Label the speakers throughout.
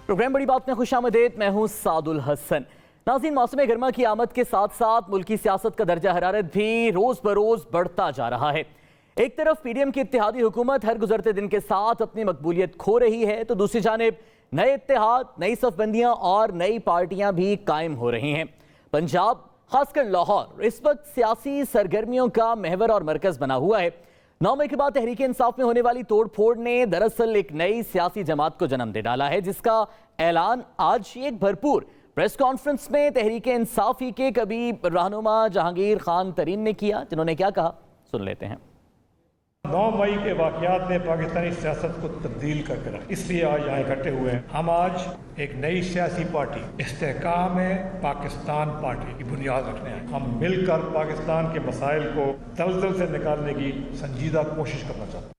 Speaker 1: Programme बड़ी बात में खुशामदीद। मैं हूं सादुल हसन। नाज़रीन, मौसम गर्मा की आमद के साथ साथ मुल्की सियासत का दर्जा हरारत भी रोज बरोज बढ़ता जा रहा है। एक तरफ पीडीएम की इत्तेहादी हुकूमत हर गुजरते दिन के साथ अपनी मकबूलियत खो रही है, तो दूसरी जानिब नए इत्तेहाद, नई सफबंदियां और नई पार्टियां भी कायम हो रही हैं। पंजाब, खासकर लाहौर, इस वक्त सियासी सरगर्मियों का महवर और मरकज बना हुआ है। 9 मई के बाद तहरीक इंसाफ में होने वाली तोड़ फोड़ ने दरअसल एक नई सियासी जमात को जन्म दे डाला है, जिसका ऐलान आज एक भरपूर प्रेस कॉन्फ्रेंस में तहरीक इंसाफ ही के कबीर रहनुमा जहांगीर खान तरीन ने किया। जिन्होंने क्या कहा, सुन लेते हैं।
Speaker 2: 9 मई के वाक़यात ने पाकिस्तानी सियासत को तब्दील करके रखा, इसलिए आज यहाँ इकट्ठे हुए हैं। हम आज एक नई सियासी पार्टी इस्तेहकाम पाकिस्तान पार्टी की बुनियाद रखने हैं। हम मिलकर पाकिस्तान के मसाइल को दलदल से निकालने की संजीदा कोशिश करना चाहते हैं।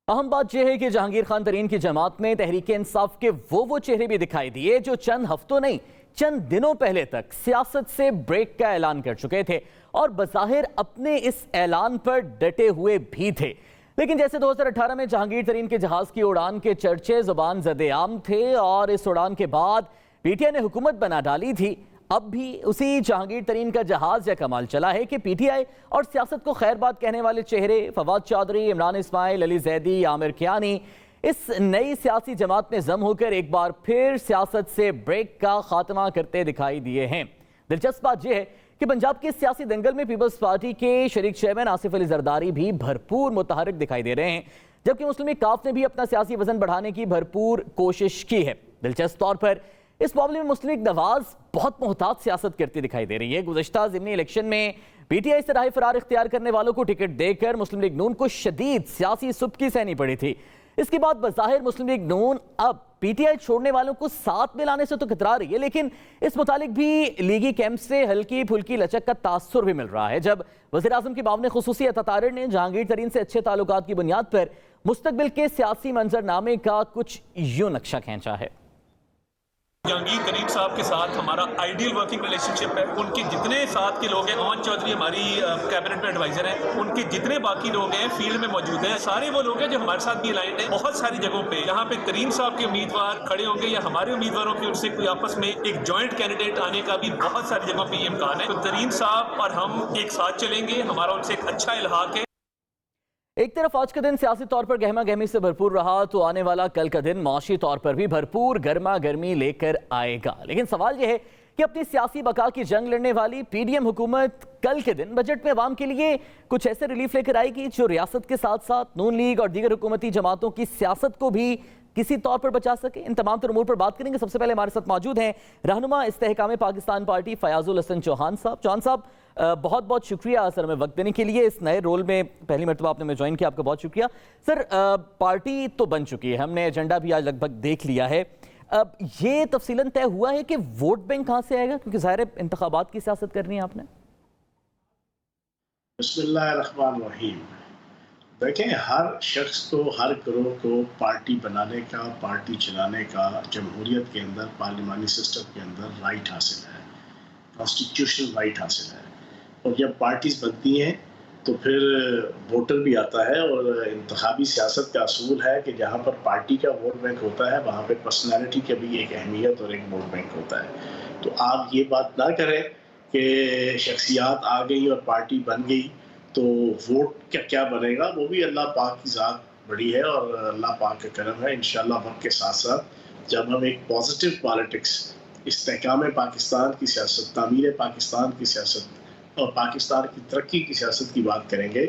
Speaker 1: अहम बात यह है कि जहांगीर खान तरीन की जमात में तहरीक इंसाफ के वो चेहरे भी दिखाई दिए जो चंद हफ्तों नहीं, चंद दिनों पहले तक सियासत से ब्रेक का ऐलान कर चुके थे और बज़ाहिर अपने इस ऐलान पर डटे हुए भी थे। लेकिन जैसे 2018 में जहांगीर तरीन के जहाज की उड़ान के चर्चे जुबान ज़द-ए-आम थे और इस उड़ान के बाद पीटीआई ने हुकूमत बना डाली थी, अब भी उसी जहांगीर तरीन का जहाज यह कमाल चला है कि पीटीआई और सियासत को खैर बात कहने वाले चेहरे फवाद चौधरी, इमरान इस्माइल, अली जैदी, आमिर कियानी इस नई सियासी जमात में जम होकर एक बार फिर सियासत से ब्रेक का खात्मा करते दिखाई दिए हैं। दिलचस्प बात यह है कि पंजाब के सियासी दंगल में पीपल्स पार्टी के शरीक चेयरमैन आसिफ अली जरदारी भी भरपूर मुतहरिक दिखाई दे रहे हैं, जबकि मुस्लिम लीग काफ ने भी अपना सियासी वजन बढ़ाने की भरपूर कोशिश की है। दिलचस्प तौर पर इस मामले में मुस्लिम लीग नवाज बहुत मोहतात सियासत करती दिखाई दे रही है। गुज़श्ता ज़िमनी इलेक्शन में पीटीआई से राह फरार इख्तियार करने वालों को टिकट देकर मुस्लिम लीग नून को शदीद सियासी सुबकी सहनी पड़ी थी। इसके बाद बज़ाहिर मुस्लिम लीग नून अब पीटीआई छोड़ने वालों को साथ में लाने से तो कतरा रही है, लेकिन इस मुतालिक भी लीगी कैंप से हल्की फुल्की लचक का तासुर भी मिल रहा है। जब वज़ीर आज़म के मामले खुसूसी अतातारिर ने जहांगीर तरीन से अच्छे ताल्लुकात की बुनियाद पर मुस्तकबिल के सियासी मंजरनामे का कुछ यूं नक्शा खींचा है।
Speaker 3: जहांगीर तरीन साहब के साथ हमारा आइडियल वर्किंग रिलेशनशिप है। उनके जितने साथ के लोग हैं, अमन चौधरी हमारी कैबिनेट में एडवाइजर हैं, उनके जितने बाकी लोग हैं फील्ड में मौजूद हैं, सारे वो लोग हैं जो हमारे साथ भी अलाइंड हैं। बहुत सारी जगहों पे जहाँ पे तरीन साहब के उम्मीदवार खड़े होंगे या हमारे उम्मीदवारों की उनसे कोई आपस में एक जॉइंट कैंडिडेट आने का भी बहुत सारी जगहों पर ये इम्कान है। तो तरीन साहब और हम एक साथ चलेंगे, हमारा उनसे एक अच्छा इल्हाक है।
Speaker 1: एक तरफ आज का दिन सियासी तौर पर गहमा गहमी से भरपूर रहा, तो आने वाला कल का दिन माशी तौर पर भी भरपूर गर्मा गर्मी लेकर आएगा। लेकिन सवाल यह है कि अपनी सियासी बका की जंग लड़ने वाली पीडीएम हुकूमत कल के दिन बजट में अवाम के लिए कुछ ऐसे रिलीफ लेकर आएगी जो रियासत के साथ साथ नून लीग और दीगर हुकूमती जमातों की सियासत को भी किसी तौर पर बचा सके। इन तमाम तर उमूर पर बात करेंगे। सबसे पहले हमारे साथ मौजूद हैं रहनुमा इस्तेहकाम पाकिस्तान पार्टी फयाजुल हसन चौहान साहब। चौहान साहब, बहुत बहुत शुक्रिया सर में वक्त देने के लिए। इस नए रोल में पहली मरतबा आपने में ज्वाइन किया, आपका बहुत शुक्रिया सर। पार्टी तो बन चुकी है, हमने एजेंडा भी आज लगभग देख लिया है। अब ये तफसीलन तय हुआ है कि वोट बैंक कहाँ से आएगा, क्योंकि ज़ाहिर है इंतखाबात की सियासत करनी है आपने।
Speaker 4: बिस्मिल्लाहिर्रहमानिर्रहीम। देखें, हर शख्स को, हर गिरोह को पार्टी बनाने का, पार्टी चलाने का जमहूरियत के अंदर, पार्लिमानी सिस्टम के अंदर राइट हासिल है, कॉन्स्टिट्यूशनल राइट हासिल है। और जब पार्टीज बनती हैं तो फिर वोटर भी आता है, और इंतखाबी सियासत का असूल है कि जहाँ पर पार्टी का वोट बैंक होता है वहाँ पे पर्सनालिटी का भी एक अहमियत और एक वोट बैंक होता है। तो आप ये बात ना करें कि शख्सियात आ गई और पार्टी बन गई तो वोट क्या बनेगा, वो भी अल्लाह पाक की ज़ात बड़ी है और अल्लाह पाक का करम है। इंशाल्लाह वक्त के साथ साथ जब हम एक पॉजिटिव पॉलिटिक्स, इस्तेहकाम पाकिस्तान की सियासत, तामीर पाकिस्तान की सियासत और पाकिस्तान की तरक्की की सियासत की बात करेंगे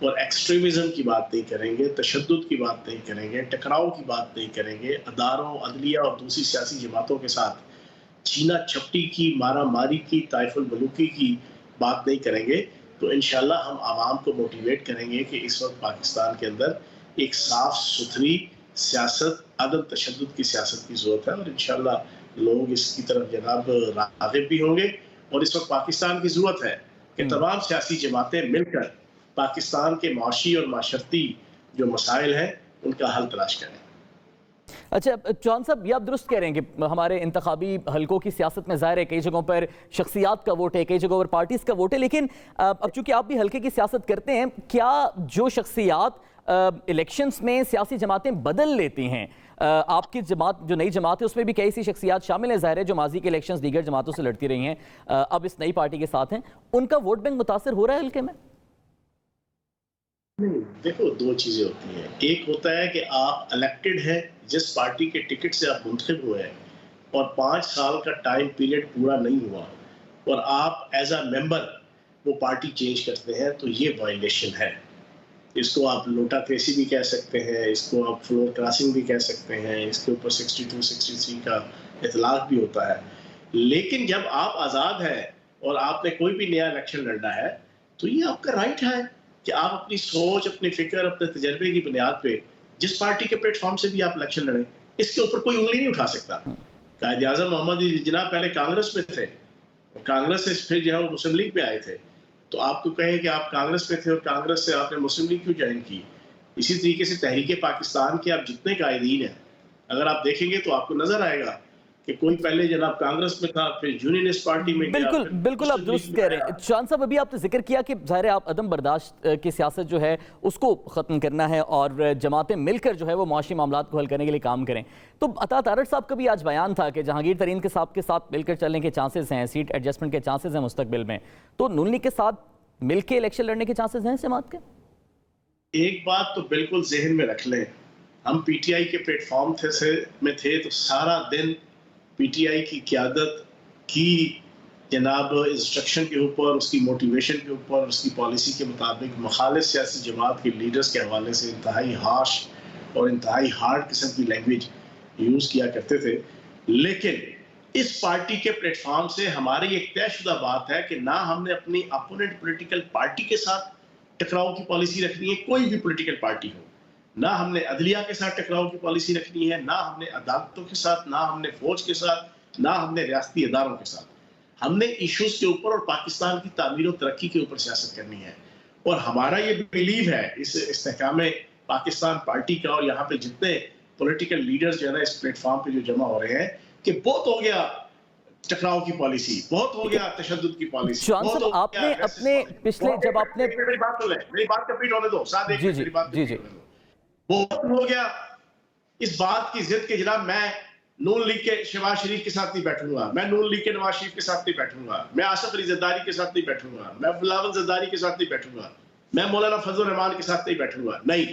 Speaker 4: और एक्सट्रीमिज़म की बात नहीं करेंगे, तशद्दुद की बात नहीं करेंगे, टकराव की बात नहीं करेंगे, अदारों, अदलिया और दूसरी सियासी जमातों के साथ छीना झपटी की, मारा मारी की, ताइफुल मलूकी की बात नहीं करेंगे, तो इंशाल्लाह हम आवाम को मोटिवेट करेंगे कि इस वक्त पाकिस्तान के अंदर एक साफ सुथरी सियासत, अदम तशद्दुद की सियासत की ज़रूरत है। और इंशाल्लाह लोग इसकी तरफ जनाब राग़िब भी होंगे। और इस वक्त पाकिस्तान की ज़रूरत है कि तमाम सियासी जमातें मिलकर पाकिस्तान के माशी और माशरती जो मसाइल हैं उनका हल तलाश करें।
Speaker 1: अच्छा चौहान साहब, ये आप दुरुस्त कह रहे हैं कि हमारे इंतखाबी हलकों की सियासत में ज़ाहिर है कई जगहों पर शख्सियात का वोट है, कई जगहों पर पार्टीज़ का वोट है, लेकिन अब चूंकि आप भी हल्के की सियासत करते हैं, क्या जो शख्सियात इलेक्शंस में सियासी जमातें बदल लेती हैं। आपकी जमात जो नई जमात है उसमें भी कई सी शख्सियात शामिल हैं, ज़ाहिर है, जो माजी के इलेक्शंस दीगर जमातों से लड़ती रही हैं, अब इस नई पार्टी के साथ हैं, उनका वोट बैंक मुतासर हो रहा है हल्के में?
Speaker 4: देखो, दो चीजें होती हैं। एक होता है कि आप इलेक्टेड हैं, जिस पार्टी के टिकट से आप मुंतखब हुए हैं और 5 साल का टाइम पीरियड पूरा नहीं हुआ और आप एज अ मेंबर वो पार्टी चेंज करते हैं, तो ये वायलेशन है। इसको आप लोटाक्रेसी भी कह सकते हैं, इसको आप फ्लोर क्रॉसिंग भी कह सकते हैं, इसके ऊपर 62-63 का इतलाक भी होता है। लेकिन जब आप आज़ाद हैं और आपने कोई भी नया इलेक्शन लड़ना है, तो ये आपका राइट है कि आप अपनी सोच, अपनी फिक्र, अपने तजर्बे की बुनियाद पे जिस पार्टी के प्लेटफॉर्म से भी आप इलेक्शन लड़ें, इसके ऊपर कोई उंगली नहीं उठा सकता। कायद आज़म मोहम्मद जिन्ना पहले कांग्रेस में थे, कांग्रेस से फिर जो है वो मुस्लिम लीग पे आए थे, तो आपको कहें कि आप कांग्रेस में थे और कांग्रेस से आपने मुस्लिम लीग क्यों ज्वाइन की? इसी तरीके से तहरीक पाकिस्तान के आप जितने कायदीन हैं, अगर आप देखेंगे तो आपको नजर आएगा कि कोई पहले जनाब कांग्रेस में था, फिर यूनियनिस्ट पार्टी में गया,
Speaker 1: बिल्कुल बिल्कुल, आप दुरुस्त कह रहे हैं। चांद साहब, अभी आपने जिक्र किया कि ज़ाहिर है आप अदम बर्दाश्त की सियासत जो है उसको ख़त्म करना है और जमातें मिलकर जो है वो मुआशी मामलात को हल करने के लिए काम करें। तो अता तारड़ साहब का भी आज बयान था कि जहांगीर तरीन के साथ मिलकर चलने के चांसेस हैं, सीट एडजस्टमेंट के चांसेस हैं मुस्तकबिल में, तो नून लीग के साथ मिलकर इलेक्शन लड़ने के चांसेस हैं जमात के?
Speaker 4: एक बात तो बिल्कुल जहन में रख लें, हम पीटीआई के प्लेटफॉर्म में थे तो सारा दिन पीटीआई की क़यादत की जनाब इंस्ट्रक्शन के ऊपर, उसकी मोटिवेशन के ऊपर, उसकी पॉलिसी के मुताबिक मुखालिफ सियासी जमात के लीडर्स के हवाले से इंतहाई हार्श और इंतहाई हार्ड किस्म की लैंग्वेज यूज़ किया करते थे। लेकिन इस पार्टी के प्लेटफॉर्म से हमारी एक तयशुदा बात है कि ना हमने अपनी अपोनेंट पॉलिटिकल पार्टी के साथ टकराव की पॉलिसी रखनी है, कोई भी पॉलिटिकल पार्टी हो, ना हमने अदलिया के साथ टकराव की पॉलिसी रखनी है, ना हमने अदालतों के साथ, ना हमने फौज के साथ, ना हमने रियासती इदारों के साथ। हमने इश्यूज के ऊपर और पाकिस्तान की तामीर और तरक्की के ऊपर सियासत करनी है। और हमारा ये बिलीव है इस इस्तेहकाम पाकिस्तान पार्टी का और यहाँ पे जितने पॉलिटिकल लीडर्स जो है ना इस प्लेटफॉर्म पे जो जमा हो रहे हैं, कि बहुत हो गया टकराव की पॉलिसी, बहुत हो गया तशद्दुद की पॉलिसी।
Speaker 1: आपने अपने पिछले जब आपने
Speaker 4: मेरी बात कंप्लीट होने दो, साथ एक मेरी बात कंप्लीट होने दो। बहुत हो गया इस बात की जिद के जनाब मैं नून लीग के शहबाज शरीफ के साथ नहीं बैठूंगा, मैं नून लीग के नवाज शरीफ के साथ नहीं बैठूंगा, मैं आसिफ अली जरदारी के साथ नहीं बैठूंगा, मैं बिलावल जरदारी के साथ नहीं बैठूंगा, मैं मौलाना फजल रहमान के साथ नहीं बैठूंगा। नहीं,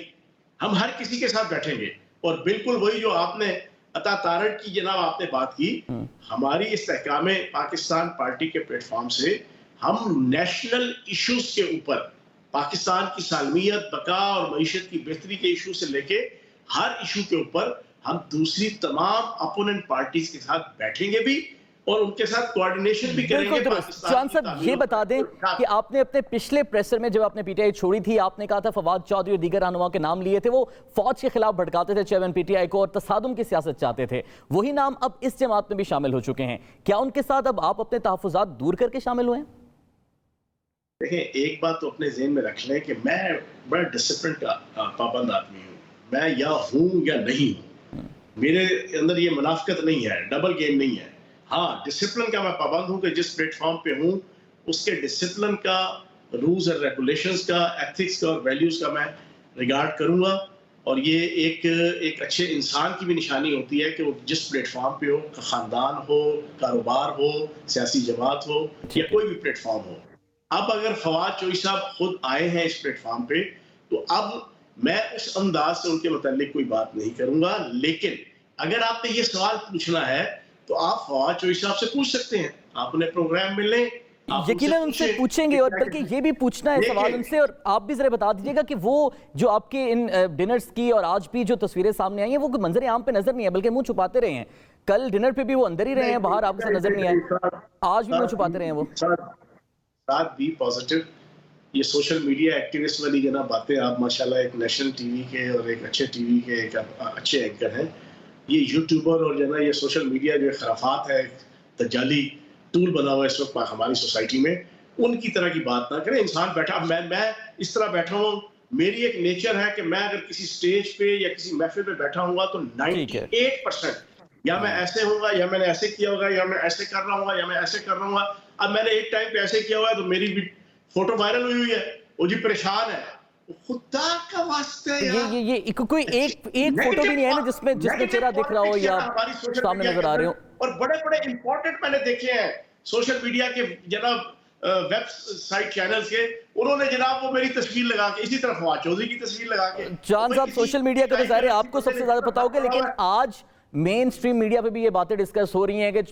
Speaker 4: हम हर किसी के साथ बैठेंगे। और बिल्कुल वही जो आपने अता तारड़ की जनाब आपने बात की, हमारी इस्तेहकाम पाकिस्तान पार्टी के प्लेटफॉर्म से हम नेशनल इश्यूज के ऊपर, पाकिस्तान की सालमियत, बका और मईशत की बेहतरी के इशू से लेके हर इशू के ऊपर हम दूसरी तमाम अपोनेंट पार्टीज के साथ बैठेंगे भी और उनके साथ कोऑर्डिनेशन भी करेंगे।
Speaker 1: चांद साहब, ये बता दें कि आपने अपने पिछले प्रेसर में जब आपने पीटीआई छोड़ी थी, आपने कहा था फवाद चौधरी और दीगर रहनुमाओं के नाम लिए थे, वो फौज के खिलाफ भड़काते थे चेयरमैन पीटीआई को और तसादुम की सियासत चाहते थे। वही नाम अब इस जमात में भी शामिल हो चुके हैं। क्या उनके साथ अब आप अपने तहफ़्फ़ुज़ात दूर करके शामिल हुए हैं?
Speaker 4: देखें, एक बात तो अपने ज़हन में रख लें कि मैं बड़ा डिसिप्लिन का पाबंद आदमी हूँ। मैं या हूँ या नहीं हूँ, मेरे अंदर ये मुनाफिकत नहीं है, डबल गेम नहीं है। हाँ, डिसिप्लिन का मैं पाबंद हूँ कि जिस प्लेटफॉर्म पे हूँ उसके डिसिप्लिन का, रूल्स और रेगुलेशंस का, एथिक्स का और वैल्यूज़ का मैं रिगार्ड करूँगा। और ये एक अच्छे इंसान की भी निशानी होती है कि वो जिस प्लेटफॉर्म पे हो, ख़ानदान हो, कारोबार हो, सियासी जमात हो या कोई भी प्लेटफॉर्म हो। अब अगर फवाद चौधरी साहब खुद आए हैं इस प्लेटफॉर्म पे, तो अब मैं उस अंदाज से उनके मुताल्लिक कोई बात नहीं करूंगा। लेकिन अगर आपने ये सवाल पूछना है तो आप फवाद चौधरी साहब से पूछ सकते हैं, आप उन्हें प्रोग्राम में लें,
Speaker 1: यकीनन उनसे पूछेंगे और बल्कि ये भी पूछना है सवाल उनसे। और आप भी जरा बता दीजिएगा कि वो जो आपके इन डिनर्स की और आज भी जो तस्वीरें सामने आई हैं वो मंजर आम पे नजर नहीं है, बल्कि मुंह छुपाते रहे हैं। कल डिनर पे भी वो अंदर ही रहे हैं, बाहर आपसे नजर नहीं आए, आज भी मुंह छुपाते रहे हैं वो।
Speaker 4: साथ बी पॉजिटिव, ये सोशल मीडिया एक्टिविस्ट वाली जनाब बातें, आप माशाल्लाह एक नेशनल टीवी के और एक अच्छे टीवी के एक अच्छे एंकर हैं। ये यूट्यूबर और जना ये सोशल मीडिया जो खराफात है, तजाली टूल बना हुआ है इस वक्त हमारी सोसाइटी में, उनकी तरह की बात ना करें। इंसान बैठा, मैं इस तरह बैठा हूँ, मेरी एक नेचर है कि मैं अगर किसी स्टेज पे या किसी महफिल पे बैठा हूँगा तो 98% या मैं ऐसे होऊंगा या मैंने ऐसे किया होगा या मैं ऐसे कर रहा हूँ या मैं ऐसे कर रहा हूँ। अब मैंने एक टाइम पे ऐसे किया हुआ है तो मेरी भी फोटो वायरल हुई है, वो जी परेशान है, खुदा का वास्ते
Speaker 1: ये
Speaker 4: यार,
Speaker 1: कोई एक फोटो भी नहीं है ना जिसमें चेहरा दिख रहा हो या सामने नजर आ रहे हो।
Speaker 4: और बड़े बड़े इंपॉर्टेंट मैंने देखे हैं सोशल मीडिया के जनाब वेबसाइट चैनल्स के, उन्होंने जनाब वो मेरी तस्वीर लगा के इसी तरह फवाद चौधरी की तस्वीर लगा के,
Speaker 1: जान साहब सोशल मीडिया का तो ज़ाहिर है आपको सबसे ज्यादा पता होगा, लेकिन आज मेन स्ट्रीम मीडिया पे भी ये बातें डिस्कस हो रही हैं कि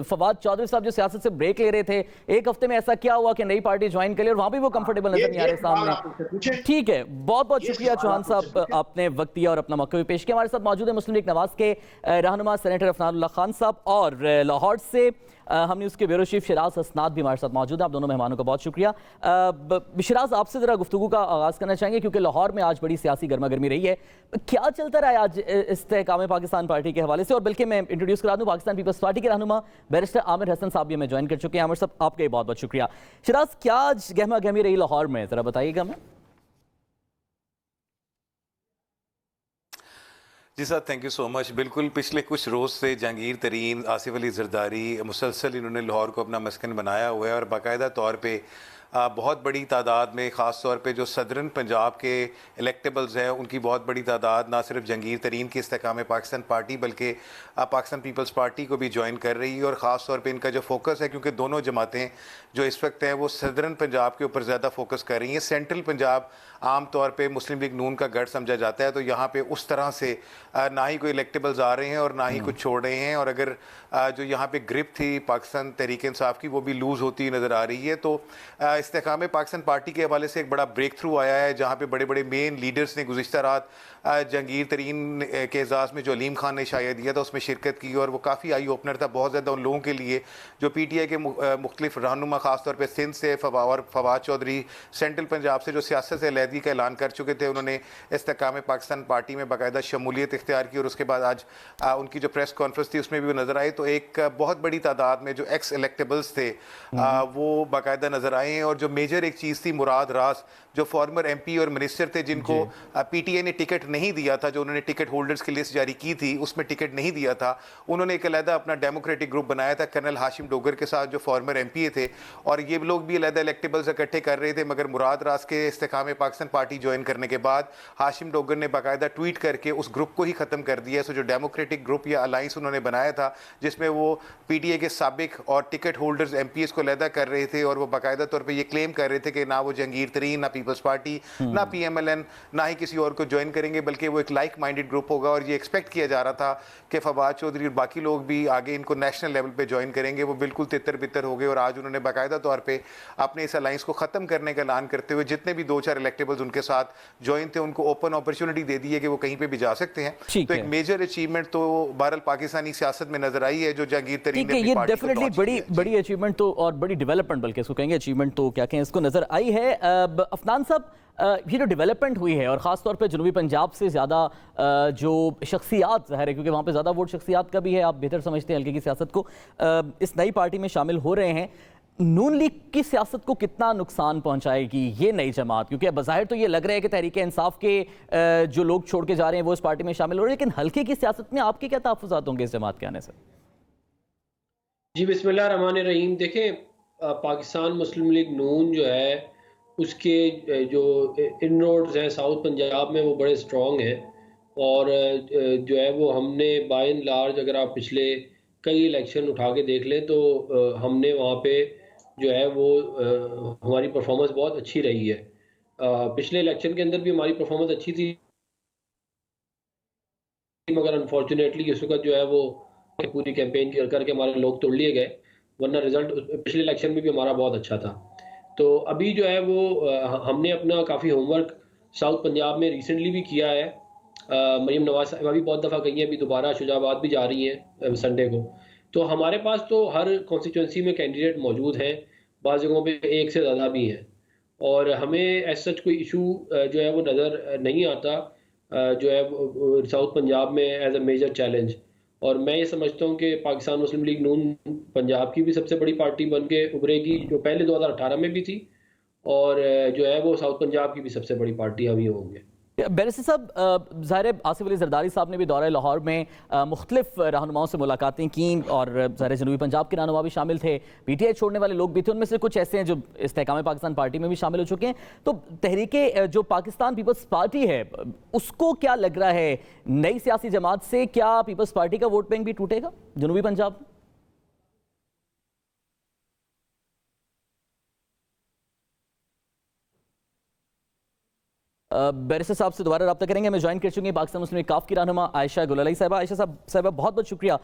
Speaker 1: फवाद चौधरी साहब जो सियासत से ब्रेक ले रहे थे, एक हफ्ते में ऐसा क्या हुआ कि नई पार्टी ज्वाइन कर ली और वहां भी वो कंफर्टेबल नजर नहीं आ रहे सामने। ठीक है, बहुत बहुत शुक्रिया चौहान साहब, आपने वक्त दिया और अपना मौका भी पेश किया। हमारे साथ मौजूद है मुस्लिम लीग नवाज के रहनुमा सेनेटर अफनानुल्लाह खान साहब और लाहौर से हमने उसके ब्यूरो चीफ शिराज हसनात भी हमारे साथ मौजूद है। आप दोनों मेहमानों का बहुत शुक्रिया। शिराज, आपसे ज़रा गुफ्तगू का आगाज़ करना चाहेंगे क्योंकि लाहौर में आज बड़ी सियासी गर्मा गर्मी रही है। क्या चलता रहा है आज इस्तेहकाम पाकिस्तान पार्टी के हवाले से? और बल्कि मैं इंट्रोड्यूस करा दूं, पाकिस्तान पीपल्स पार्टी के रहनुमा बैरिस्टर आमिर हसन साहब भी हमें ज्वाइन कर चुके हैं। आमिर साहब, आपका बहुत बहुत शुक्रिया। शिराज, क्या आज गहमा गहमी रही लाहौर में, ज़रा बताइएगा हमें।
Speaker 5: जी sir, thank you so much. बिल्कुल पिछले कुछ रोज़ से जहांगीर तरीन, आसिफ अली जरदारी मुसलसल इन्होंने लाहौर को अपना मस्कन बनाया हुआ है और बाकायदा तौर पे बहुत बड़ी तादाद में, ख़ास तौर पे जो सदरन पंजाब के इलेक्टेबल्स हैं उनकी बहुत बड़ी तादाद ना सिर्फ जहांगीर तरीन की इस्तेहकाम पाकिस्तान पार्टी बल्कि पाकिस्तान पीपल्स पार्टी को भी ज्वाइन कर रही है। और ख़ास तौर पे इनका जो फोकस है, क्योंकि दोनों जमातें जो इस वक्त हैं वो सदरन पंजाब के ऊपर ज़्यादा फोकस कर रही हैं। सेंट्रल पंजाब आम तौर पे मुस्लिम लीग नून का गढ़ समझा जाता है, तो यहाँ पे उस तरह से ना ही कोई इलेक्टेबल्स आ रहे हैं और ना ही कुछ छोड़ रहे हैं। और अगर जो यहाँ पे ग्रिप थी पाकिस्तान तहरीक इंसाफ की वो भी लूज़ होती नज़र आ रही है। तो इस्तेहकाम पाकिस्तान पार्टी के हवाले से एक बड़ा ब्रेक थ्रू आया है, जहाँ पे बड़े बड़े मेन लीडर्स ने गुज़िश्ता रात जहांगीर तरीन के एजाज़ में जो अलीम खान ने शाया दिया था उसमें शिरकत की और वो काफ़ी आई ओपनर था बहुत ज़्यादा उन लोगों के लिए जो PTI के मुख्तलिफ रहनुमा ख़ास तौर पर सिंध से और फवाद चौधरी सेंट्रल पंजाब से जो सियासत से अलहदगी का ऐलान कर चुके थे, उन्होंने इस्तेहकाम पाकिस्तान पार्टी में बाकायदा शमूलियत इख्तियार की। और उसके बाद आज उनकी जो प्रेस कॉन्फ्रेंस थी उसमें भी वो नज़र आए, तो एक बहुत बड़ी तादाद में जो एक्स इलेक्टेबल्स थे वो बाकायदा नज़र आए हैं। और जो मेजर एक चीज़ थी, मुराद रास जो फॉर्मर MP और मिनिस्टर थे जिनको PTI ने टिकट नहीं दिया था, जो उन्होंने टिकट होल्डर्स की लिस्ट जारी की थी उसमें टिकट नहीं दिया था, उन्होंने एक अलहदा अपना डेमोक्रेटिक ग्रुप बनाया था कर्नल हाशिम डोगर के साथ जो फॉर्मर MPA थे, और ये लोग भी अलहदा इलेक्टेबल्स इकट्ठे कर रहे थे। मगर मुराद रास के इस्तेहकाम पाकिस्तान पार्टी ज्वाइन करने के बाद हाशिम डोगर ने बाकायदा ट्वीट करके उस ग्रुप को ही ख़त्म कर दिया। सो जो डेमोक्रेटिक ग्रुप या अलाइंस उन्होंने बनाया था जिसमें वो PTI के साबिक और टिकट होल्डर्स MPs को अलहदा कर रहे थे, और वो बाकायदा तौर पर ये क्लेम कर रहे थे कि ना वो जहांगीर तरीन, ना पीपल्स पार्टी, ना PMLN, ना ही किसी और को ज्वाइन करेंगे, बल्कि वो एक लाइक माइंडेड ग्रुप होगा। और ये एक्सपेक्ट किया जा रहा था कि फवाद चौधरी और बाकी लोग भी आगे इनको नेशनल लेवल पे ज्वाइन करेंगे। वो बिल्कुल तितर बितर हो गए और आज उन्होंने बाकायदा तौर पे अपने इस अलायंस को ख़त्म करने का ऐलान करते हुए जितने भी 2-4 इलेक्टेबल्स उनके साथ ज्वाइन थे उनको ओपन अपॉर्चुनिटी दे दी है कि वो कहीं पर भी जा सकते हैं। तो एक मेजर अचीवमेंट तो बहरहाल पाकिस्तानी सियासत में नजर आई है जो जहांगीर तरीन ने
Speaker 1: ये डेफिनेटली बड़ी अचीवमेंट तो और बड़ी डेवलपमेंट, बल्कि इसको कहेंगे अचीवमेंट तो क्या कहें, इसको नजर आई है। अफनान साहब, ये जो डेवलपमेंट हुई है और ख़ास तौर पे जनूबी पंजाब से ज़्यादा जो शख्सियात ज़ाहिर है क्योंकि वहाँ पे ज़्यादा वोट शख्सियात का भी है, आप बेहतर समझते हैं हल्के की सियासत को, इस नई पार्टी में शामिल हो रहे हैं, नून लीग की सियासत को कितना नुकसान पहुंचाएगी ये नई जमात? क्योंकि बज़ाहिर तो ये लग रहा है कि तहरीक इंसाफ के जो लोग छोड़ के जा रहे हैं वो इस पार्टी में शामिल हो रहे हैं, लेकिन हल्के की सियासत में आपके क्या तहफ़्फ़ुज़ात होंगे इस जमात के आने से?
Speaker 6: जी बिस्मिल्लाह रहमान रहीम। देखें, पाकिस्तान मुस्लिम लीग नून जो है उसके जो इनरोड्स हैं साउथ पंजाब में वो बड़े स्ट्रॉन्ग हैं और जो है वो हमने बाय एंड लार्ज अगर आप पिछले कई इलेक्शन उठा के देख लें तो हमने वहाँ पे जो है वो हमारी परफॉर्मेंस बहुत अच्छी रही है। पिछले इलेक्शन के अंदर भी हमारी परफॉर्मेंस अच्छी थी, मगर अनफॉर्चुनेटली इस वक्त जो है वो पूरी कैंपेन करके हमारे लोग तोड़ लिए गए, वरना रिजल्ट पिछले इलेक्शन में भी हमारा बहुत अच्छा था। तो अभी जो है वो हमने अपना काफ़ी होमवर्क साउथ पंजाब में रिसेंटली भी किया है। मरीम नवाज साहिबा भी बहुत दफ़ा गई हैं, अभी दोबारा शुजाबाद भी जा रही हैं संडे को। तो हमारे पास तो हर कॉन्स्टिट्यूंसी में कैंडिडेट मौजूद हैं, बाज़ जगहों पे एक से ज़्यादा भी हैं, और हमें एज सच कोई इशू जो है वो नज़र नहीं आता जो है साउथ पंजाब में एज अ मेजर चैलेंज। और मैं ये समझता हूँ कि पाकिस्तान मुस्लिम लीग नून पंजाब की भी सबसे बड़ी पार्टी बन के उभरेगी, जो पहले 2018 में भी थी, और जो है वो साउथ पंजाब की भी सबसे बड़ी पार्टी हम ही होंगे।
Speaker 1: बैरिस्टर साहब, ज़ाहिर है आसिफ अली जरदारी साहब ने भी दौरे लाहौर में मुख्तलिफ रहनुमाओं से मुलाकातें की और ज़ाहिर जनूबी पंजाब के रहनुमा भी शामिल थे, PTI छोड़ने वाले लोग भी थे, उनमें से कुछ ऐसे हैं जो इस्तेहकाम पाकिस्तान पार्टी में भी शामिल हो चुके हैं। तो तहरीके जो पाकिस्तान पीपल्स पार्टी है उसको क्या लग रहा है, नई सियासी जमात से क्या पीपल्स पार्टी का वोट बैंक भी टूटेगा जनूबी पंजाब में? बैरिस्टर साहब से दोबारा रब्ता करेंगे। हमें ज्वाइन कर चुके हैं पाकिस्तान मुस्लिम लीग काफ की रहनुमा आयशा गुलाली साहिबा। आयशा साहबा बहुत बहुत शुक्रिया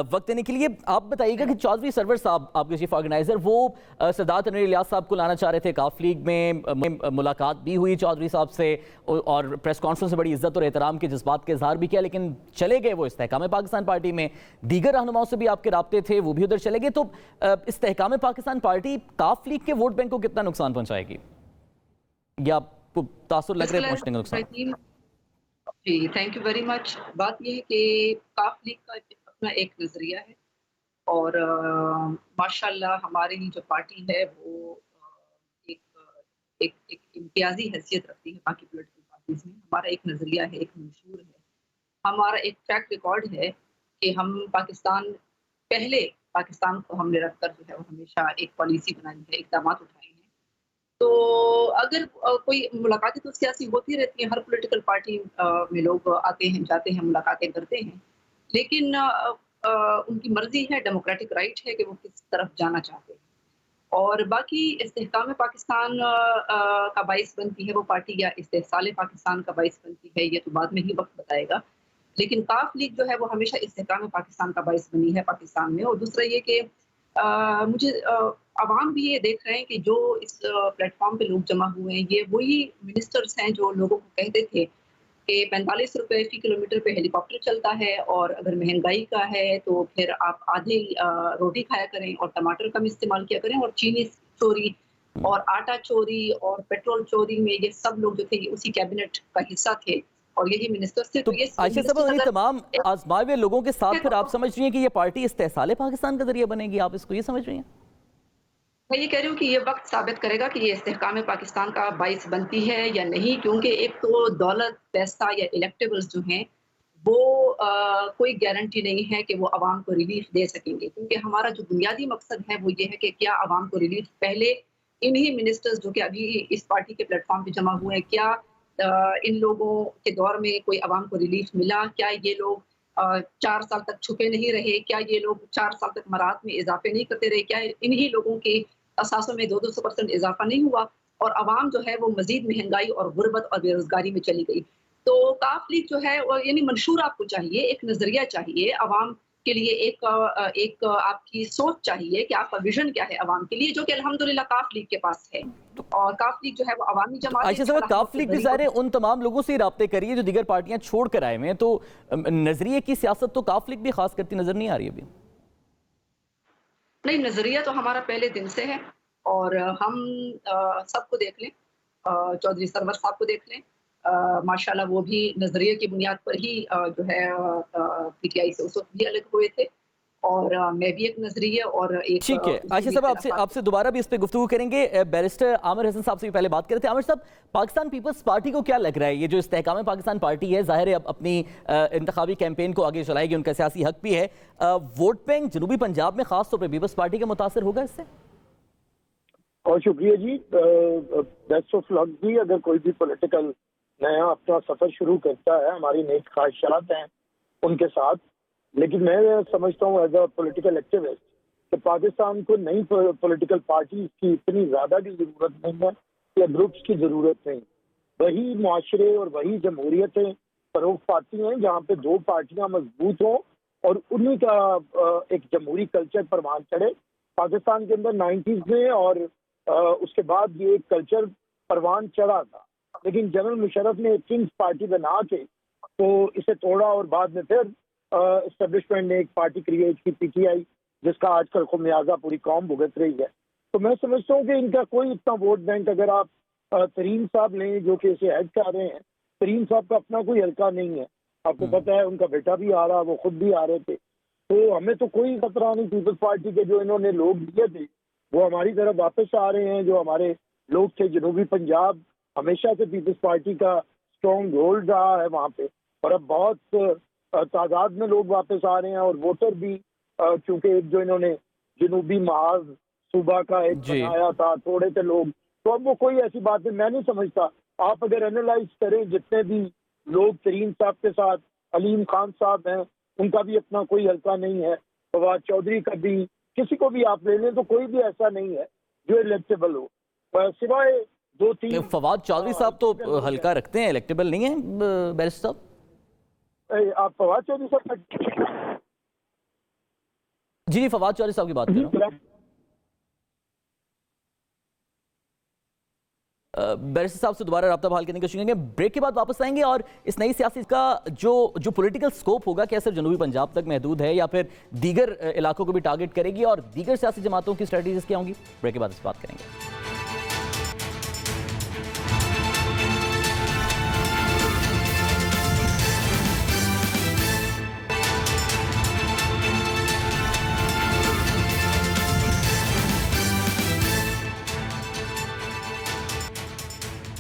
Speaker 1: वक्त देने के लिए। आप बताइएगा कि चौधरी सरवर साहब आपके चीफ ऑर्गेनाइजर, वो सरदार तनवीर इलियास साहब को लाना चाह रहे थे, काफ लीग में मुलाकात भी हुई चौधरी साहब से और प्रेस कॉन्फ्रेंस में बड़ी इज्जत और एहतराम के जज्बात के इजहार भी किया, लेकिन चले गए वो इस्तेहकाम पाकिस्तान पार्टी में। दीगर रहनुमाओं से भी आपके राब्ते थे, वो भी उधर चले गए। तो इस्तेहकाम पाकिस्तान पार्टी काफ लीग के वोट बैंक को कितना नुकसान पहुंचाएगी, या तासुर लग रहे हैं पहुंचने का नुकसान?
Speaker 7: जी, थैंक यू वेरी मच। बात यह है कि काफ लीग का अपना एक नज़रिया है और माशाल्लाह हमारी जो पार्टी है वो एक एक एक इम्तियाजी हैसियत रखती है बाकी पॉलिटिकल पार्टीज में। हमारा एक नज़रिया है, एक मंशूर है, हमारा एक ट्रैक रिकॉर्ड है कि हम पाकिस्तान को हमने रखकर जो है वो हमेशा एक पॉलिसी बनाई है, इक़दाम उठाए हैं। तो अगर कोई मुलाकातें तो सियासी होती रहती हैं, हर पॉलिटिकल पार्टी में लोग आते हैं, जाते हैं, मुलाकातें करते हैं, लेकिन उनकी मर्जी है, डेमोक्रेटिक राइट है कि वो किस तरफ जाना चाहते हैं। और बाकी इस्तेहकाम पाकिस्तान का बाइस बनती है वो पार्टी या इस्तेहसाल पाकिस्तान का बाइस बनती है, ये तो बाद में ही वक्त बताएगा। लेकिन काफ लीग जो है वो हमेशा इस्तेहकाम पाकिस्तान का बाइस बनी है पाकिस्तान में। और दूसरा ये कि मुझे अवाम भी ये देख रहे हैं कि जो इस प्लेटफॉर्म पे लोग जमा हुए हैं, ये वही मिनिस्टर्स हैं जो लोगों को कहते थे कि 45 रुपए फी किलोमीटर पे हेलीकॉप्टर चलता है और अगर महंगाई का है तो फिर आप आधे रोटी खाया करें और टमाटर कम इस्तेमाल किया करें, और चीनी चोरी और आटा चोरी और पेट्रोल चोरी में ये सब लोग जो थे ये उसी कैबिनेट का हिस्सा थे और यही मिनिस्टर्स थे।
Speaker 1: तो आयशा साहब, उन्हीं तमाम आजमाए हुए लोगों के साथ फिर आप समझ रही हैं कि ये पार्टी इस्तेहसाल पाकिस्तान का जरिए बनेगी, आप इसको ये समझ रही हैं?
Speaker 7: मैं ये कह रही हूँ कि ये वक्त साबित करेगा कि ये इस्तेहकाम पाकिस्तान का बाइस बनती है या नहीं, क्योंकि एक तो दौलत, पैसा या इलेक्टेबल्स जो हैं वो कोई गारंटी नहीं है कि वो आवाम को रिलीफ दे सकेंगे, क्योंकि हमारा जो बुनियादी मकसद है वो ये है कि क्या आवाम को रिलीफ पहले इन्हीं मिनिस्टर्स जो कि अभी इस पार्टी के प्लेटफॉर्म पे जमा हुए हैं, क्या इन लोगों के दौर में कोई आवाम को रिलीफ मिला? क्या ये लोग 4 साल तक छुपे नहीं रहे? क्या ये लोग 4 साल तक मरात में इजाफे नहीं करते रहे? क्या इन्हीं लोगों के असासों में 200% इजाफा नहीं हुआ और आवाम जो है वो मजीद महंगाई और गुर्बत और बेरोजगारी में चली गई? तो काफ लीग जो है यानी मंशूर आपको चाहिए, एक नजरिया चाहिए आवाम के लिए, एक आपकी सोच चाहिए कि आपका विजन क्या है आवाम के लिए, जो कि अल्हम्दुलिल्लाह काफ लीग के पास है। और काफ लीग जो है वो अवामी जमात है।
Speaker 1: आयशा साहब, काफ लीग भी ज़ाहिर है उन तमाम लोगों से राब्ते करिए जो दीगर पार्टियां छोड़ कर आए हुए हैं, तो नजरिए की सियासत तो काफ लीग भी खास करती नजर नहीं आ रही अभी।
Speaker 7: नहीं, नजरिया तो हमारा पहले दिन से है और हम सबको देख लें, चौधरी सरवर साहब को देख लें, माशाल्लाह वो भी नजरिए की बुनियाद पर ही जो है PTI से उस वक्त भी अलग हुए थे और मैं भी एक नजरिए और एक।
Speaker 1: ठीक है आयशा साहब, आपसे दोबारा भी इस पे गुफ्तगू करेंगे। बैरिस्टर आमिर हसन साहब से भी पहले बात कर रहे थे। आमिर साहब, पाकिस्तान पीपल्स पार्टी को क्या लग रहा है, ये जो इस्तेहकाम पाकिस्तान पार्टी है, जाहिर है अब अपनी इंतखाबी कैंपेन को आगे चलाएगी, उनका सियासी हक भी है, वोट बैंक जनूबी पंजाब में खास तौर पर पीपल्स पार्टी का मुतासर होगा इससे?
Speaker 8: और शुक्रिया जी, बेस्ट ऑफ लक जी। अगर कोई भी पॉलिटिकल नया अपना सफर शुरू करता है, हमारी नेक ख्वाहिशात हैं उनके साथ, लेकिन मैं समझता हूँ एज अ पॉलिटिकल एक्टिविस्ट कि पाकिस्तान को नई पॉलिटिकल पार्टी की इतनी ज़्यादा की ज़रूरत नहीं है या ग्रुप्स की ज़रूरत नहीं। वही मुआशरे और वही जमहूरियतें फरोग पाती हैं जहाँ पे दो पार्टियाँ मजबूत हों और उन्हीं का एक जमहूरी कल्चर परवान चढ़े। पाकिस्तान के अंदर 90s में और उसके बाद ये कल्चर परवान चढ़ा था, लेकिन जनरल मुशर्रफ ने एक किंग्स पार्टी बना के तो इसे तोड़ा और बाद में फिर एस्टेब्लिशमेंट ने एक पार्टी क्रिएट की PTI, जिसका आजकल खुमियाजा पूरी कौम भुगत रही है। तो मैं समझता हूँ कि इनका कोई इतना वोट बैंक, अगर आप तरीन साहब लें जो कि इसे हेड कर रहे हैं, तरीन साहब का अपना कोई हल्का नहीं है, आपको पता है, उनका बेटा भी आ रहा, वो खुद भी आ रहे थे। तो हमें तो कोई खतरा नहीं, पीपल्स पार्टी के जो इन्होंने लोग दिए थे वो हमारी तरफ वापस आ रहे हैं। जो हमारे लोग थे जनूबी पंजाब, हमेशा से पीपल्स पार्टी का स्ट्रॉन्ग होल्ड रहा है वहाँ पे, और अब बहुत तादाद में लोग वापस आ रहे हैं, और वोटर भी क्योंकि एक जो इन्होंने जनूबी महाज सूबा का एक बनाया था, थोड़े से लोग, तो अब वो कोई ऐसी बात है मैं नहीं समझता। आप अगर एनालाइज करें जितने भी लोग तरीन साहब के साथ, अलीम खान साहब हैं, उनका भी अपना कोई हल्का नहीं है, फवाद चौधरी का भी, किसी को भी आप ले लें तो कोई भी ऐसा नहीं है जो इलेक्टेबल हो, सिवाय 2-3।
Speaker 1: फवाद चौधरी साहब तो हल्का रखते हैं, इलेक्टेबल नहीं है बैरिस्टर साहब?
Speaker 8: आप फवाद चौधरी साहब?
Speaker 1: जी फवाद चौधरी साहब की बात कर रहा हूँ। बैरिस्टर साहब से दोबारा राब्ता बहाल करने की कोशिश करेंगे, ब्रेक के बाद वापस आएंगे। और इस नई सियासी का जो पॉलिटिकल स्कोप होगा, क्या सिर्फ जनूबी पंजाब तक महदूद है या फिर दीगर इलाकों को भी टारगेट करेगी, और दीगर सियासी जमातों की स्ट्रेटजीज क्या होंगी, ब्रेक के बाद इस बात करेंगे।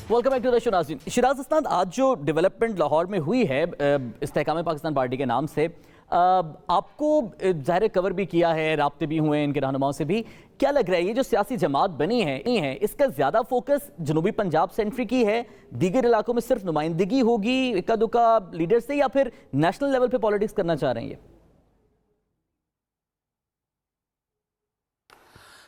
Speaker 1: Welcome back to the show नाज़रीन। शिराज अस्ताद, आज जो डेवलपमेंट लाहौर में हुई है इस्तेहकाम पाकिस्तान पार्टी के नाम से, आपको ज़ाहिर कवर भी किया है, राब्ते भी हुए इनके रहनुमाओं से भी, क्या लग रहा है ये जो सियासी जमात बनी है इसका ज़्यादा फोकस जनूबी पंजाब से एंट्री की है, दीगर इलाकों में सिर्फ नुमाइंदगी होगी इक्का दुक्का लीडर से, या फिर नेशनल लेवल पर पॉलिटिक्स करना चाह रहे हैं ये?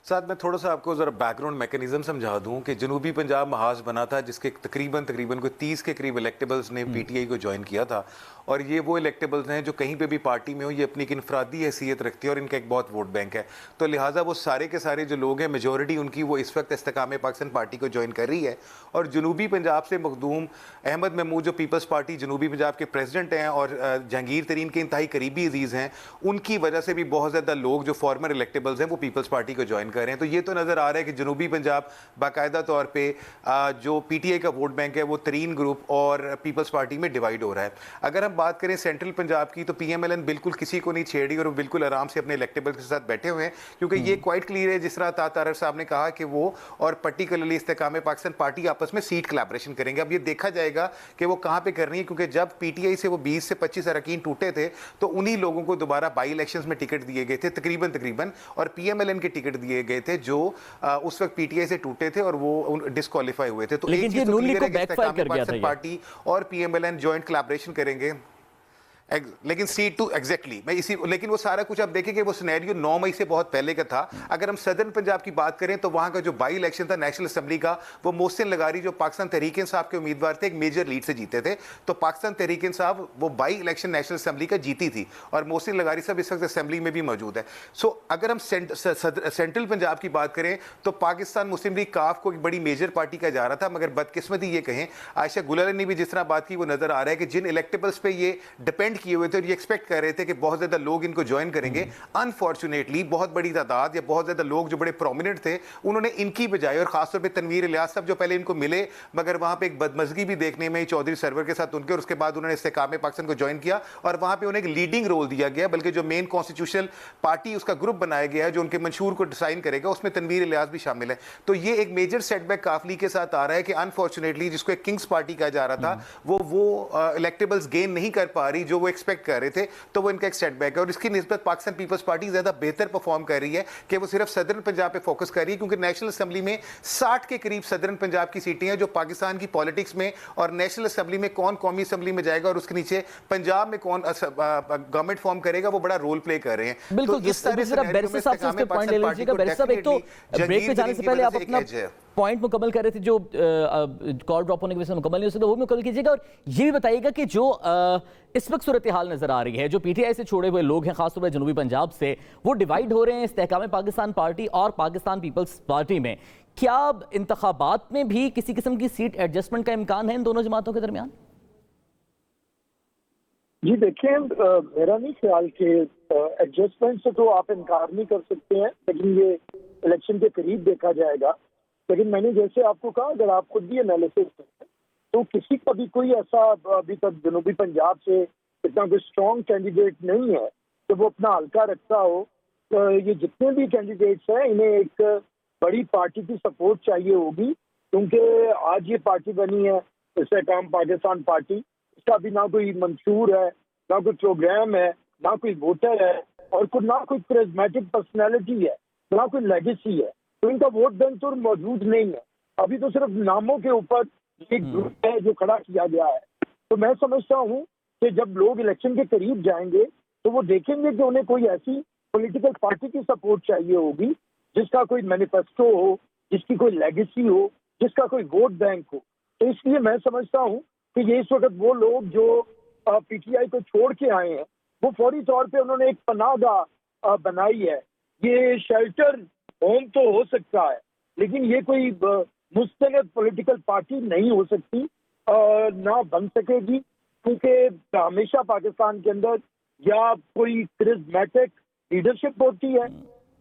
Speaker 5: साथ में थोड़ा सा आपको ज़रा बैकग्राउंड मैकेनिज्म समझा दूं कि जनूबी पंजाब महाज बना था जिसके तकरीबन कोई 30 के करीब इलेक्टेबल्स ने पीटीआई को ज्वाइन किया था, और ये वो इलेक्टेबल्स हैं जो कहीं पे भी पार्टी में हो ये अपनी एक इनफरादी हैसियत रखती है और इनका एक बहुत वोट बैंक है। तो लिहाजा वो सारे के सारे जो लोग हैं, मेजोरिटी उनकी वो इस वक्त इस्तेकाम पाकिस्तान पार्टी को ज्वाइन कर रही है। और जनूबी पंजाब से मखदूम अहमद महमूद जो पीपल्स पार्टी जनूबी पंजाब के प्रेसिडेंट हैं और जहांगीर तरीन के इंतहाई करीबी अजीज़ हैं, उनकी वजह से भी बहुत ज़्यादा लोग जो फॉर्मर इलेक्टेबल्स हैं वो पीपल्स पार्टी को ज्वाइन कर रहे हैं। तो ये तो नज़र आ रहा है कि जनूबी पंजाब बाकायदा तौर पर जो पीटीआई का वोट बैंक है वो तरीन ग्रुप और पीपल्स पार्टी में डिवाइड हो रहा है। अगर हम बात करें सेंट्रल पंजाब की, तो पीएमएलएन बिल्कुल किसी को नहीं छेड़ी और वो बिल्कुल आराम से अपने इलेक्टेबल्स के साथ बैठे हुए हैं, क्योंकि ये क्वाइट क्लियर है जिस तरह तारर साहब ने कहा कि वो और पर्टिकुलरली इस्तेकाम पाकिस्तान पार्टी आपस में सीट कोलैबोरेशन करेंगे। अब ये देखा जाएगा कि वो कहाँ पे करनी है, क्योंकि जब पीटीआई से वो 20 से 25 अरकान टूटे थे तो उन्हीं लोगों को दोबारा बाई इलेक्शंस में टिकट दिए गए थे तकरीबन, और पीएमएलएन के टिकट दिए गए थे जो उस वक्त पीटीआई से टूटे थे और वो डिस्क्वालीफाई हुए थे। तो
Speaker 1: लेकिन ये नून लीग को बैकफायर कर गया था,
Speaker 5: पार्टी और पीएमएलएन जॉइंट कोलैबोरेशन करेंगे। लेकिन C2 एग्जैक्टली मैं इसी, लेकिन वो सारा कुछ आप देखें कि वो सिनेरियो 9 मई से बहुत पहले का था। अगर हम सदर्न पंजाब की बात करें तो वहां का जो बाई इलेक्शन था नेशनल असेंबली का, वो मोहसिन लगारी जो पाकिस्तान तहरीक इंसाफ के उम्मीदवार थे एक मेजर लीड से जीते थे। तो पाकिस्तान तहरीक इंसाफ वो बाई इलेक्शन नेशनल असेंबली का जीती थी और मोहसिन लगारी साहब इस वक्त असेंबली में भी मौजूद है। सो अगर हम सेंट्रल पंजाब की बात करें तो पाकिस्तान मुस्लिम लीग काफ को एक बड़ी मेजर पार्टी का जा रहा था, मगर बदकिस्मती ये कहें आयशा गुलाल ने भी जिस तरह बात की वो नजर आ रहा है कि जिन इलेक्टेबल्स पे ये डिपेंड किए हुए थे और ये एक्सपेक्ट कर रहे थे कि बहुत ज्यादा लोग इनको ज्वाइन करेंगे, अनफॉर्चुनेटली बहुत बड़ी तादाद या बहुत ज्यादा लोग जो बड़े प्रोमिनेंट थे उन्होंने इनकी बजाय, और खासतौर पे तनवीर इलियास साहब जो पहले इनको मिले मगर वहां पे एक बदमजगी भी देखने में चौधरी सरवर के साथ उनके, और उसके बाद उन्होंने इस्तेकाम पाकिस्तान को ज्वाइन किया और वहां पे उन्हें एक लीडिंग रोल दिया गया, बल्कि जो मेन कॉन्स्टिट्यूशनल पार्टी उसका ग्रुप बनाया गया है जो उनके मंशूर को डिसाइन करेगा उसमें तनवीर इलियास भी शामिल है। तो ये एक मेजर सेटबैक काफली के साथ आ रहा है कि अनफॉर्चुनेटली जिसको एक किंग्स पार्टी कहा जा रहा था वो इलेक्टेबल्स गेन नहीं कर पा रही जो वो एक्सपेक्ट कर रहे थे, तो वो इनका एक सेटबैक है। और इसकी निस्बत पाकिस्तान पीपल्स पार्टी ज्यादा बेहतर परफॉर्म कर रही है कि वो सिर्फ सदर्न पंजाब पे फोकस कर रही है, क्योंकि नेशनल असेंबली में 60 के करीब सदर्न पंजाब की सीटें हैं जो पाकिस्तान की पॉलिटिक्स में और नेशनल असेंबली में कौन कौमी असेंबली में जाएगा और उसके नीचे पंजाब में कौन गवर्नमेंट फॉर्म करेगा वो बड़ा रोल प्ले कर रहे हैं।
Speaker 1: बिल्कुल, इस तरह से बैरिस्टर साहब से पॉइंट ले लीजिएगा। बैरिस्टर साहब, एक तो ब्रेक पे जाने से पहले आप अपना पॉइंट मुकम्मल कर रहे थे जो कॉल ड्रॉप होने की वजह से मुकम्मल नहीं हो सकता, वो मुकम्मल कीजिएगा। और ये भी बताइएगा कि जो इस वक्त सूरत हाल नजर आ रही है, जो पीटीआई से छोड़े हुए लोग हैं खासतौर पर जनूबी पंजाब से, वो डिवाइड हो रहे हैं इस्तेहकाम पाकिस्तान पार्टी और पाकिस्तान पीपल्स पार्टी में, क्या इंतखाबात में भी किसी किस्म की सीट एडजस्टमेंट का इम्कान है इन दोनों जमातों के दरमियान?
Speaker 8: जी देखिए, मेरा नहीं ख्याल कि एडजस्टमेंट से तो आप इनकार नहीं कर सकते हैं, लेकिन ये इलेक्शन के करीब देखा जाएगा। लेकिन मैंने जैसे आपको कहा, अगर आप खुद भी एनालिसिस करें तो किसी का भी कोई ऐसा अभी तक जनूबी पंजाब से इतना कोई स्ट्रॉन्ग कैंडिडेट नहीं है कि वो अपना हल्का रखता हो। तो ये जितने भी कैंडिडेट्स हैं इन्हें एक बड़ी पार्टी की सपोर्ट चाहिए होगी, क्योंकि आज ये पार्टी बनी है, इस्तेहकाम पाकिस्तान पार्टी, इसका भी ना कोई मंशूर है, ना कोई प्रोग्राम है, ना कोई वोटर है, और ना कोई करिश्मेटिक पर्सनैलिटी है, ना कोई लेगेसी है। तो इनका वोट बैंक तो मौजूद नहीं है। अभी तो सिर्फ नामों के ऊपर एक ग्रुप है जो खड़ा किया गया है। तो मैं समझता हूँ कि जब लोग इलेक्शन के करीब जाएंगे तो वो देखेंगे कि उन्हें कोई ऐसी पॉलिटिकल पार्टी की सपोर्ट चाहिए होगी जिसका कोई मैनिफेस्टो हो, जिसकी कोई लेगेसी हो, जिसका कोई वोट बैंक हो। तो इसलिए मैं समझता हूँ कि ये इस वक्त वो लोग जो पीटीआई को छोड़ के आए हैं, वो फौरी तौर पे उन्होंने एक पनाहगाह बनाई है। ये शेल्टर होम तो हो सकता है, लेकिन ये कोई मुस्तनद पॉलिटिकल पार्टी नहीं हो सकती, ना बन सकेगी, क्योंकि हमेशा पाकिस्तान के अंदर या कोई करिश्मेटिक लीडरशिप होती है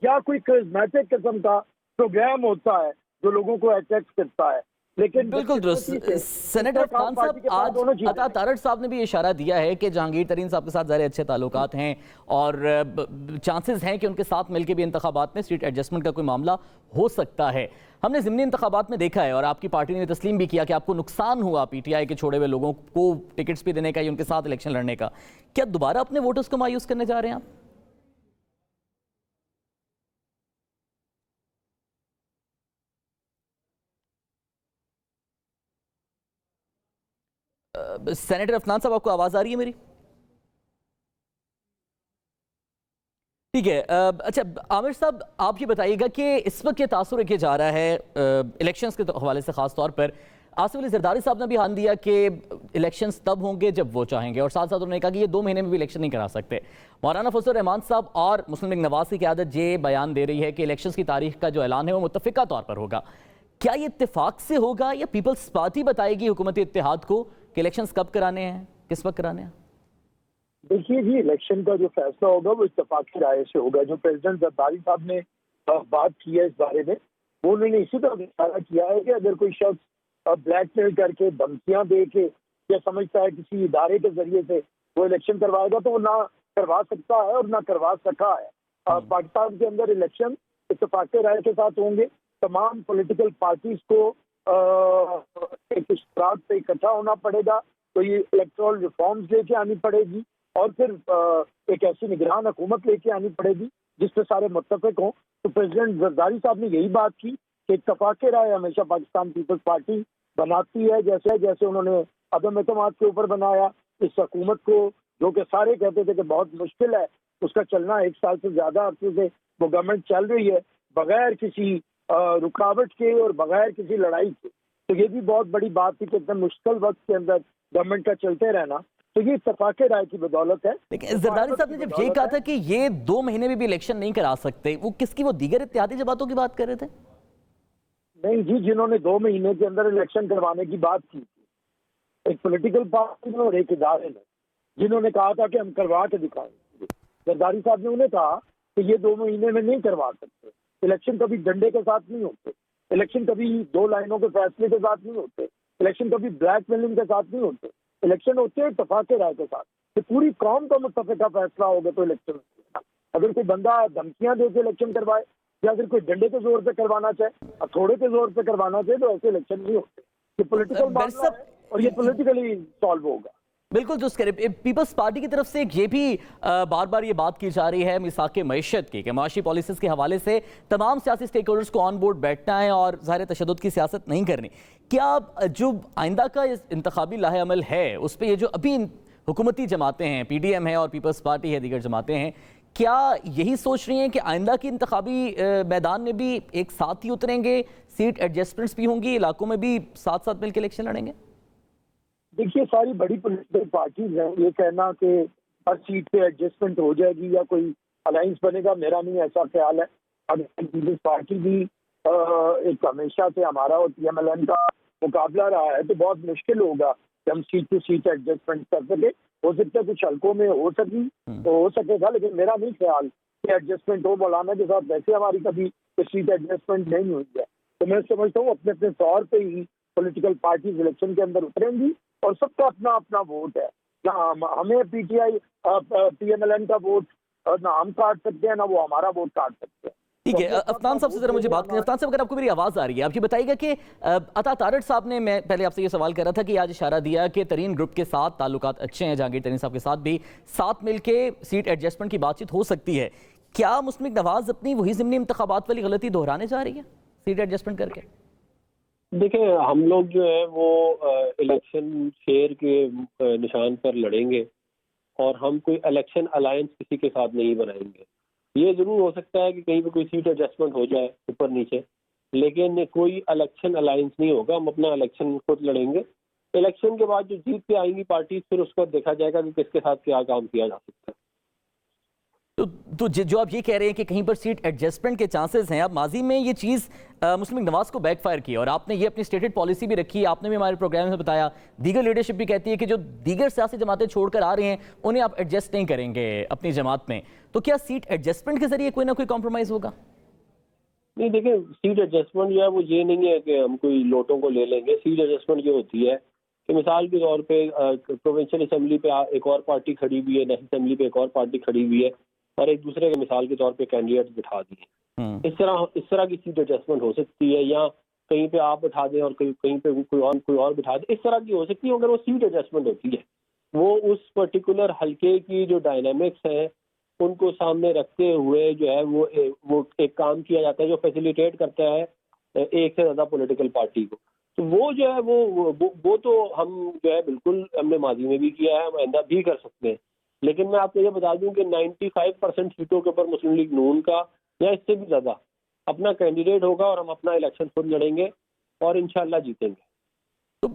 Speaker 8: या कोई करिश्मेटिक किस्म का प्रोग्राम होता है जो लोगों को अट्रैक्ट करता है। लेकिन
Speaker 1: बिल्कुल दुरुस्त। सेनेटर अफगान साहब, आज अता तारड़ साहब ने भी इशारा दिया है कि जहांगीर तरीन साहब के साथ ज़ाहिर अच्छे ताल्लुकात हैं और चांसेस हैं कि उनके साथ मिलकर भी इंतखाबात में सीट एडजस्टमेंट का कोई मामला हो सकता है। हमने ज़िमनी इंतखाबात में देखा है और आपकी पार्टी ने तस्लीम भी किया कि आपको नुकसान हुआ पीटीआई के छोड़े हुए लोगों को टिकट्स भी देने का या उनके साथ इलेक्शन लड़ने का। क्या दोबारा अपने वोटर्स को मायूस करने जा रहे हैं आप? सेनेटर अफनान साहब, आपको आवाज आ रही है मेरी? ठीक है। अच्छा आमिर साहब, आप ये बताइएगा कि इस वक्त ये तासुर किया जा रहा है इलेक्शंस के हवाले से, खास तौर पर आसिफ अली जरदारी साहब ने भी हाँ दिया कि इलेक्शंस तब होंगे जब वो चाहेंगे, और साथ साथ उन्होंने कहा कि ये 2 महीने में भी इलेक्शन नहीं करा सकते। मौलाना फजल रहमान साहब और मुस्लिम लीग नवाज की क़यादत ये बयान दे रही है कि इलेक्शंस की तारीख का जो ऐलान है वो मुत्तफ़िका तौर पर होगा। क्या ये इत्तेफाक से होगा या पीपल्स पार्टी बताएगी हुकूमती इत्तेहाद को कि इलेक्शंस कब कराने हैं, किस वक्त कराने हैं?
Speaker 8: देखिए जी, इलेक्शन का जो फैसला होगा वो इत्तेफाकी राय से होगा। जो प्रेसिडेंट जरदारी साहब ने बात की है इस बारे में, वो उन्होंने इसी तरह इशारा किया है कि अगर कोई शख्स ब्लैकमेल करके, धमकियां दे के या समझता है किसी इदारे के जरिए से वो इलेक्शन करवाएगा तो वो ना करवा सकता है और ना करवा सका है। पाकिस्तान के अंदर इलेक्शन इत्तेफाकी राय के साथ होंगे। तमाम पॉलिटिकल पार्टीज को एक इश्तराक पे इकट्ठा होना पड़ेगा, तो ये इलेक्टोरल रिफॉर्म्स लेके आनी पड़ेगी और फिर एक ऐसी निगरान हुकूमत लेके आनी पड़ेगी जिससे सारे मुत्तफिक हों। तो प्रेसिडेंट जरदारी साहब ने यही बात की कि इत्तेफाक राय हमेशा पाकिस्तान पीपल्स पार्टी बनाती है, जैसे उन्होंने अदम एतमाद के ऊपर बनाया इस हुकूमत को, जो कि सारे कहते थे कि बहुत मुश्किल है उसका चलना। 1 साल से ज्यादा अरसे से वो गवर्नमेंट चल रही है बगैर किसी रुकावट के और बगैर किसी लड़ाई के। तो ये भी बहुत बड़ी बात थी कि एकदम मुश्किल वक्त के अंदर गवर्नमेंट का चलते रहना, तो ये इत्तेफाक राय की बदौलत है।
Speaker 1: लेकिन जरदारी साहब ने जब ये कहा था कि ये 2 महीने में भी इलेक्शन नहीं करा सकते, वो किसकी, वो दीगर इत्तेहादी जमातों की बात कर रहे थे?
Speaker 8: नहीं जी, जिन्होंने 2 महीने के अंदर इलेक्शन करवाने की बात की थी, एक पॉलिटिकल पार्टी ने और एक इदारे ने, जिन्होंने कहा था कि हम करवा के दिखाएंगे। जरदारी साहब ने उन्हें कहा कि ये 2 महीने में नहीं करवा सकते। इलेक्शन कभी डंडे के साथ नहीं होते, इलेक्शन कभी 2 लाइनों के फैसले के साथ नहीं होते, इलेक्शन कभी ब्लैकमेलिंग के साथ नहीं होते। इलेक्शन होते हैं इत्तेफाक राय के साथ कि पूरी कौम का मुत्तफिका फैसला होगा तो इलेक्शन होगा। अगर कोई बंदा धमकियां दे के इलेक्शन करवाए या अगर कोई डंडे के जोर पे करवाना चाहे, हथौड़े के जोर पे करवाना चाहे, तो ऐसे इलेक्शन नहीं होते। ये पॉलिटिकल मामला है और ये पॉलिटिकली सॉल्व होगा।
Speaker 1: बिल्कुल दुरुस्त करें। पीपल्स पार्टी की तरफ से ये भी बार बार ये बात की जा रही है मिसाक मईशत की, कि माशी पॉलिसीज़ के हवाले से तमाम सियासी स्टेक होल्डर्स को ऑन बोर्ड बैठना है और ज़ाहिर तशद्दुद की सियासत नहीं करनी। क्या जो आइंदा का इंतखाबी लाहे अमल है उस पर ये जो अभी हुकूमती जमातें हैं, PDM है और पीपल्स पार्टी है, दीगर जमातें हैं, क्या यही सोच रही हैं कि आइंदा की इंतखाबी मैदान में भी एक साथ ही उतरेंगे, सीट एडजस्टमेंट्स भी होंगी, इलाकों में भी साथ साथ मिलकर इलेक्शन लड़ेंगे?
Speaker 8: देखिए, सारी बड़ी पॉलिटिकल पार्टीज हैं, ये कहना कि हर सीट पे एडजस्टमेंट हो जाएगी या कोई अलायंस बनेगा, मेरा नहीं ऐसा ख्याल है। अगर पीपल्स पार्टी भी एक हमेशा से हमारा और PMLN का मुकाबला रहा है, तो बहुत मुश्किल होगा कि हम सीट टू सीट एडजस्टमेंट कर सके। हो सकता है कुछ हल्कों में हो सकेगा, लेकिन मेरा नहीं ख्याल कि एडजस्टमेंट हो। मौलाना के साथ वैसे हमारी कभी सीट एडजस्टमेंट नहीं हुई है, तो मैं समझता हूँ अपने अपने तौर पर ही पॉलिटिकल पार्टीज इलेक्शन के अंदर उतरेंगी और सबका अपना अपना वोट है। ना हमें PMLN का वोट ना हम काट सकते हैं, ना वो हमारा वोट काट सकते हैं।
Speaker 1: ठीक है, अफनान साहब से जरा मुझे बात करें। अफनान साहब, अगर आपको मेरी आवाज़ आ रही है, आप ये बताइएगा कि अता तारड़ साहब ने, मैं पहले आपसे ये सवाल कर रहा था कि आज इशारा दिया कि तरीन ग्रुप के साथ ताल्लुकात अच्छे हैं, जहांगीर तरीन साहब के साथ भी साथ मिलके सीट एडजस्टमेंट की बातचीत हो सकती है। क्या मुस्लिम नवाज अपनी वही ज़िमनी इंतखाबात वाली गलती दोहराने जा रही है सीट एडजस्टमेंट करके?
Speaker 6: देखिए, हम लोग जो है वो इलेक्शन फेयर के निशान पर लड़ेंगे और हम कोई इलेक्शन अलायंस किसी के साथ नहीं बनाएंगे। ये जरूर हो सकता है कि कहीं पे कोई सीट एडजस्टमेंट हो जाए ऊपर नीचे, लेकिन कोई इलेक्शन अलायंस नहीं होगा। हम अपना इलेक्शन खुद लड़ेंगे। इलेक्शन के बाद जो जीत के आएंगी पार्टी, फिर उसको देखा जाएगा कि किसके साथ क्या काम किया जा सकता है।
Speaker 1: तो जो आप ये कह रहे हैं कि कहीं पर सीट एडजस्टमेंट के चांसेस हैं, अब माजी में ये चीज़ मुस्लिम नवाज को बैकफायर की और आपने ये अपनी स्टेटेड पॉलिसी भी रखी है, आपने भी हमारे प्रोग्राम में बताया, दीगर लीडरशिप भी कहती है कि जो दीगर सियासी जमातें छोड़कर आ रही हैं उन्हें आप एडजस्ट नहीं करेंगे अपनी जमात में, तो क्या सीट एडजस्टमेंट के जरिए कोई ना कोई कॉम्प्रोमाइज़ होगा?
Speaker 6: नहीं, देखिए, सीट एडजस्टमेंट जो है वो ये नहीं है कि हम कोई लोटों को ले लेंगे। सीट एडजस्टमेंट ये होती है कि मिसाल के तौर पे प्रोविंशियल असेंबली पे एक और पार्टी खड़ी हुई है, नेशनल असेंबली पे एक और पार्टी खड़ी हुई है और एक दूसरे के मिसाल के तौर पे कैंडिडेट बिठा दिए। इस तरह की सीट एडजस्टमेंट हो सकती है, या कहीं पे आप बिठा दें और कहीं पे कोई और बिठा दे। इस तरह की हो सकती है। अगर वो सीट एडजस्टमेंट होती है, वो उस पर्टिकुलर हल्के की जो डायनामिक्स है उनको सामने रखते हुए जो है वो एक काम किया जाता है जो फैसिलिटेट करता है एक से ज्यादा पॉलिटिकल पार्टी को। तो वो जो है वो तो हम जो है बिल्कुल हमने माजी में भी किया है, हम आइंदा भी कर सकते हैं। लेकिन मैं आपको ये बता दूं कि 95% सीटों के ऊपर मुस्लिम लीग नून का या इससे भी ज्यादा अपना कैंडिडेट होगा और हम अपना इलेक्शन खुद लड़ेंगे और इंशाल्लाह जीतेंगे।
Speaker 1: तो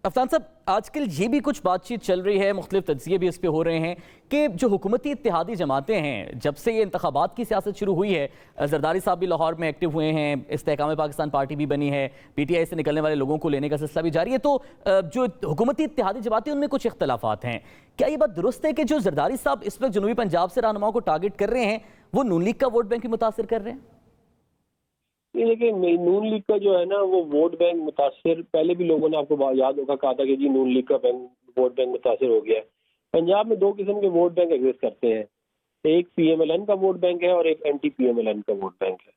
Speaker 1: अफनान साहब, आजकल ये भी कुछ बातचीत चल रही है, मुख्तलिफ तज्ज़िये भी इस पे हो रहे हैं कि जो हुकूमती इत्तेहादी जमातें हैं, जब से ये इंतखाबात की सियासत शुरू हुई है, जरदारी साहब भी लाहौर में एक्टिव हुए हैं, इस्तेहकाम पाकिस्तान पार्टी भी बनी है, PTI से निकलने वाले लोगों को लेने का सिलसिला भी जारी है, तो जो हुकूमती इत्तेहादी जमातें उनमें कुछ इख्तलाफात हैं। क्या ये बात दुरुस्त है कि जो जरदारी साहब इस वक्त जनूबी पंजाब से रहनुमाओं को टारगेट कर रहे हैं वो नून लीग का वोट बैंक भी मुतासिर कर रहे हैं?
Speaker 6: नहीं, देखिए, नून लीग का जो है ना वो वोट बैंक मुतासिर, पहले भी लोगों ने आपको याद होगा कहा था कि जी नून लीग का वोट बैंक मुतासिर हो गया है। पंजाब में 2 किस्म के वोट बैंक एग्जिस्ट करते हैं, एक PMLN का वोट बैंक है और एक एंटी PMLN का वोट बैंक है।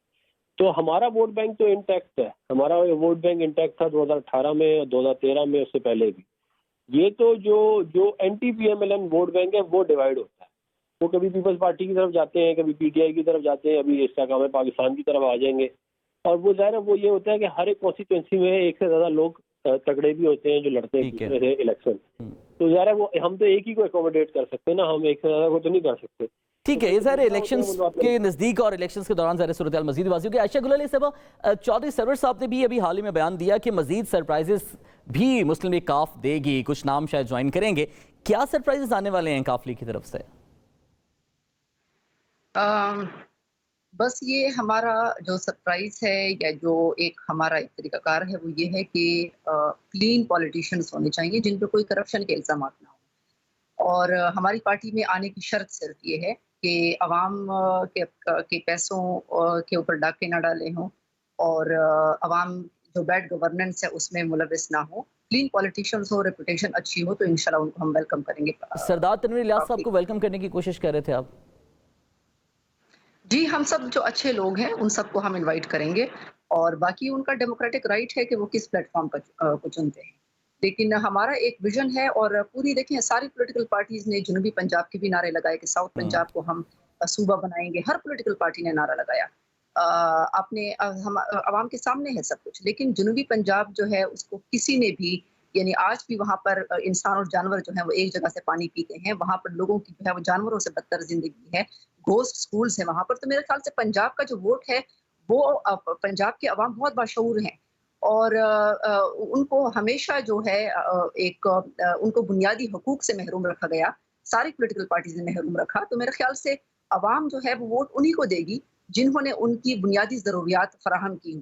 Speaker 6: तो हमारा वोट बैंक तो इंटैक्ट है, हमारा वोट बैंक इंटैक्ट था 2018 में और 2013 में, उससे पहले भी। ये तो जो एंटी PMLN वोट बैंक है वो डिवाइड होता है, वो कभी पीपल्स पार्टी की तरफ जाते हैं, कभी PTI की तरफ जाते हैं, अभी इस्तेहकाम पाकिस्तान की तरफ आ जाएंगे। और वो ज़ाहिर है वो ये होता है कि हर एक कॉन्स्टिट्यूंसी में एक से ज्यादा लोग तगड़े भी होते हैं जो लड़ते हैं इलेक्शन। तो ज़ाहिर है वो हम तो एक ही को अकोमोडेट कर सकते हैं ना, हम एक से ज्यादा को तो नहीं कर सकते।
Speaker 1: ठीक है, ये ज़ाहिर इलेक्शंस के नज़दीक और इलेक्शंस के दौरान ज़ाहिर सूरत मज़ीद वाज़ी होगी। आयशा गुलाली साहब, चौधरी सरवर साहब ने भी अभी हाल ही में बयान दिया कि मज़ीद सरप्राइजेस भी मुस्लिम लीग काफ देगी, कुछ नाम शायद ज्वाइन करेंगे। क्या सरप्राइजेस आने वाले हैं काफ लीग की तरफ से?
Speaker 7: बस ये हमारा जो सरप्राइज है या जो एक हमारा एक तरीकाकार है वो ये है कि क्लीन पॉलिटिशियंस होने चाहिए जिन पे कोई करप्शन के इल्ज़ाम ना हो। और हमारी पार्टी में आने की शर्त सिर्फ ये है कि अवाम के पैसों के ऊपर डाके ना डाले हों और अवाम जो बैड गवर्नेंस है उसमें मुलविस ना हो। क्लीन पॉलिटिशियंस हो, रेपुटेशन अच्छी हो, तो इंशाल्लाह उनको हम वेलकम करेंगे।
Speaker 1: सरदार तनवीर इलियास साहब को वेलकम करने की कोशिश कर रहे थे आप?
Speaker 7: जी, हम सब जो अच्छे लोग हैं उन सबको हम इनवाइट करेंगे और बाकी उनका डेमोक्रेटिक राइट है कि वो किस प्लेटफॉर्म को चुनते हैं। लेकिन हमारा एक विजन है और पूरी देखें सारी पॉलिटिकल पार्टीज ने जनूबी पंजाब के भी नारे लगाए कि साउथ पंजाब को हम सूबा बनाएंगे। हर पॉलिटिकल पार्टी ने नारा लगाया। आपने हम आवाम के सामने है सब कुछ, लेकिन जनूबी पंजाब जो है उसको किसी ने भी, यानी आज भी वहाँ पर इंसान और जानवर जो है वो एक जगह से पानी पीते हैं, वहाँ पर लोगों की जो है वो जानवरों से बदतर जिंदगी है, घोस्ट स्कूल्स है वहाँ पर। तो मेरे ख्याल से पंजाब का जो वोट है वो पंजाब के अवाम बहुत बाशऊर हैं और उनको हमेशा जो है उनको बुनियादी हकूक से महरूम रखा गया, सारी पॉलिटिकल पार्टीज ने महरूम रखा। तो मेरे ख्याल से अवाम जो है वो वोट उन्हीं को देगी जिन्होंने उनकी बुनियादी ज़रूरियात फराहम की,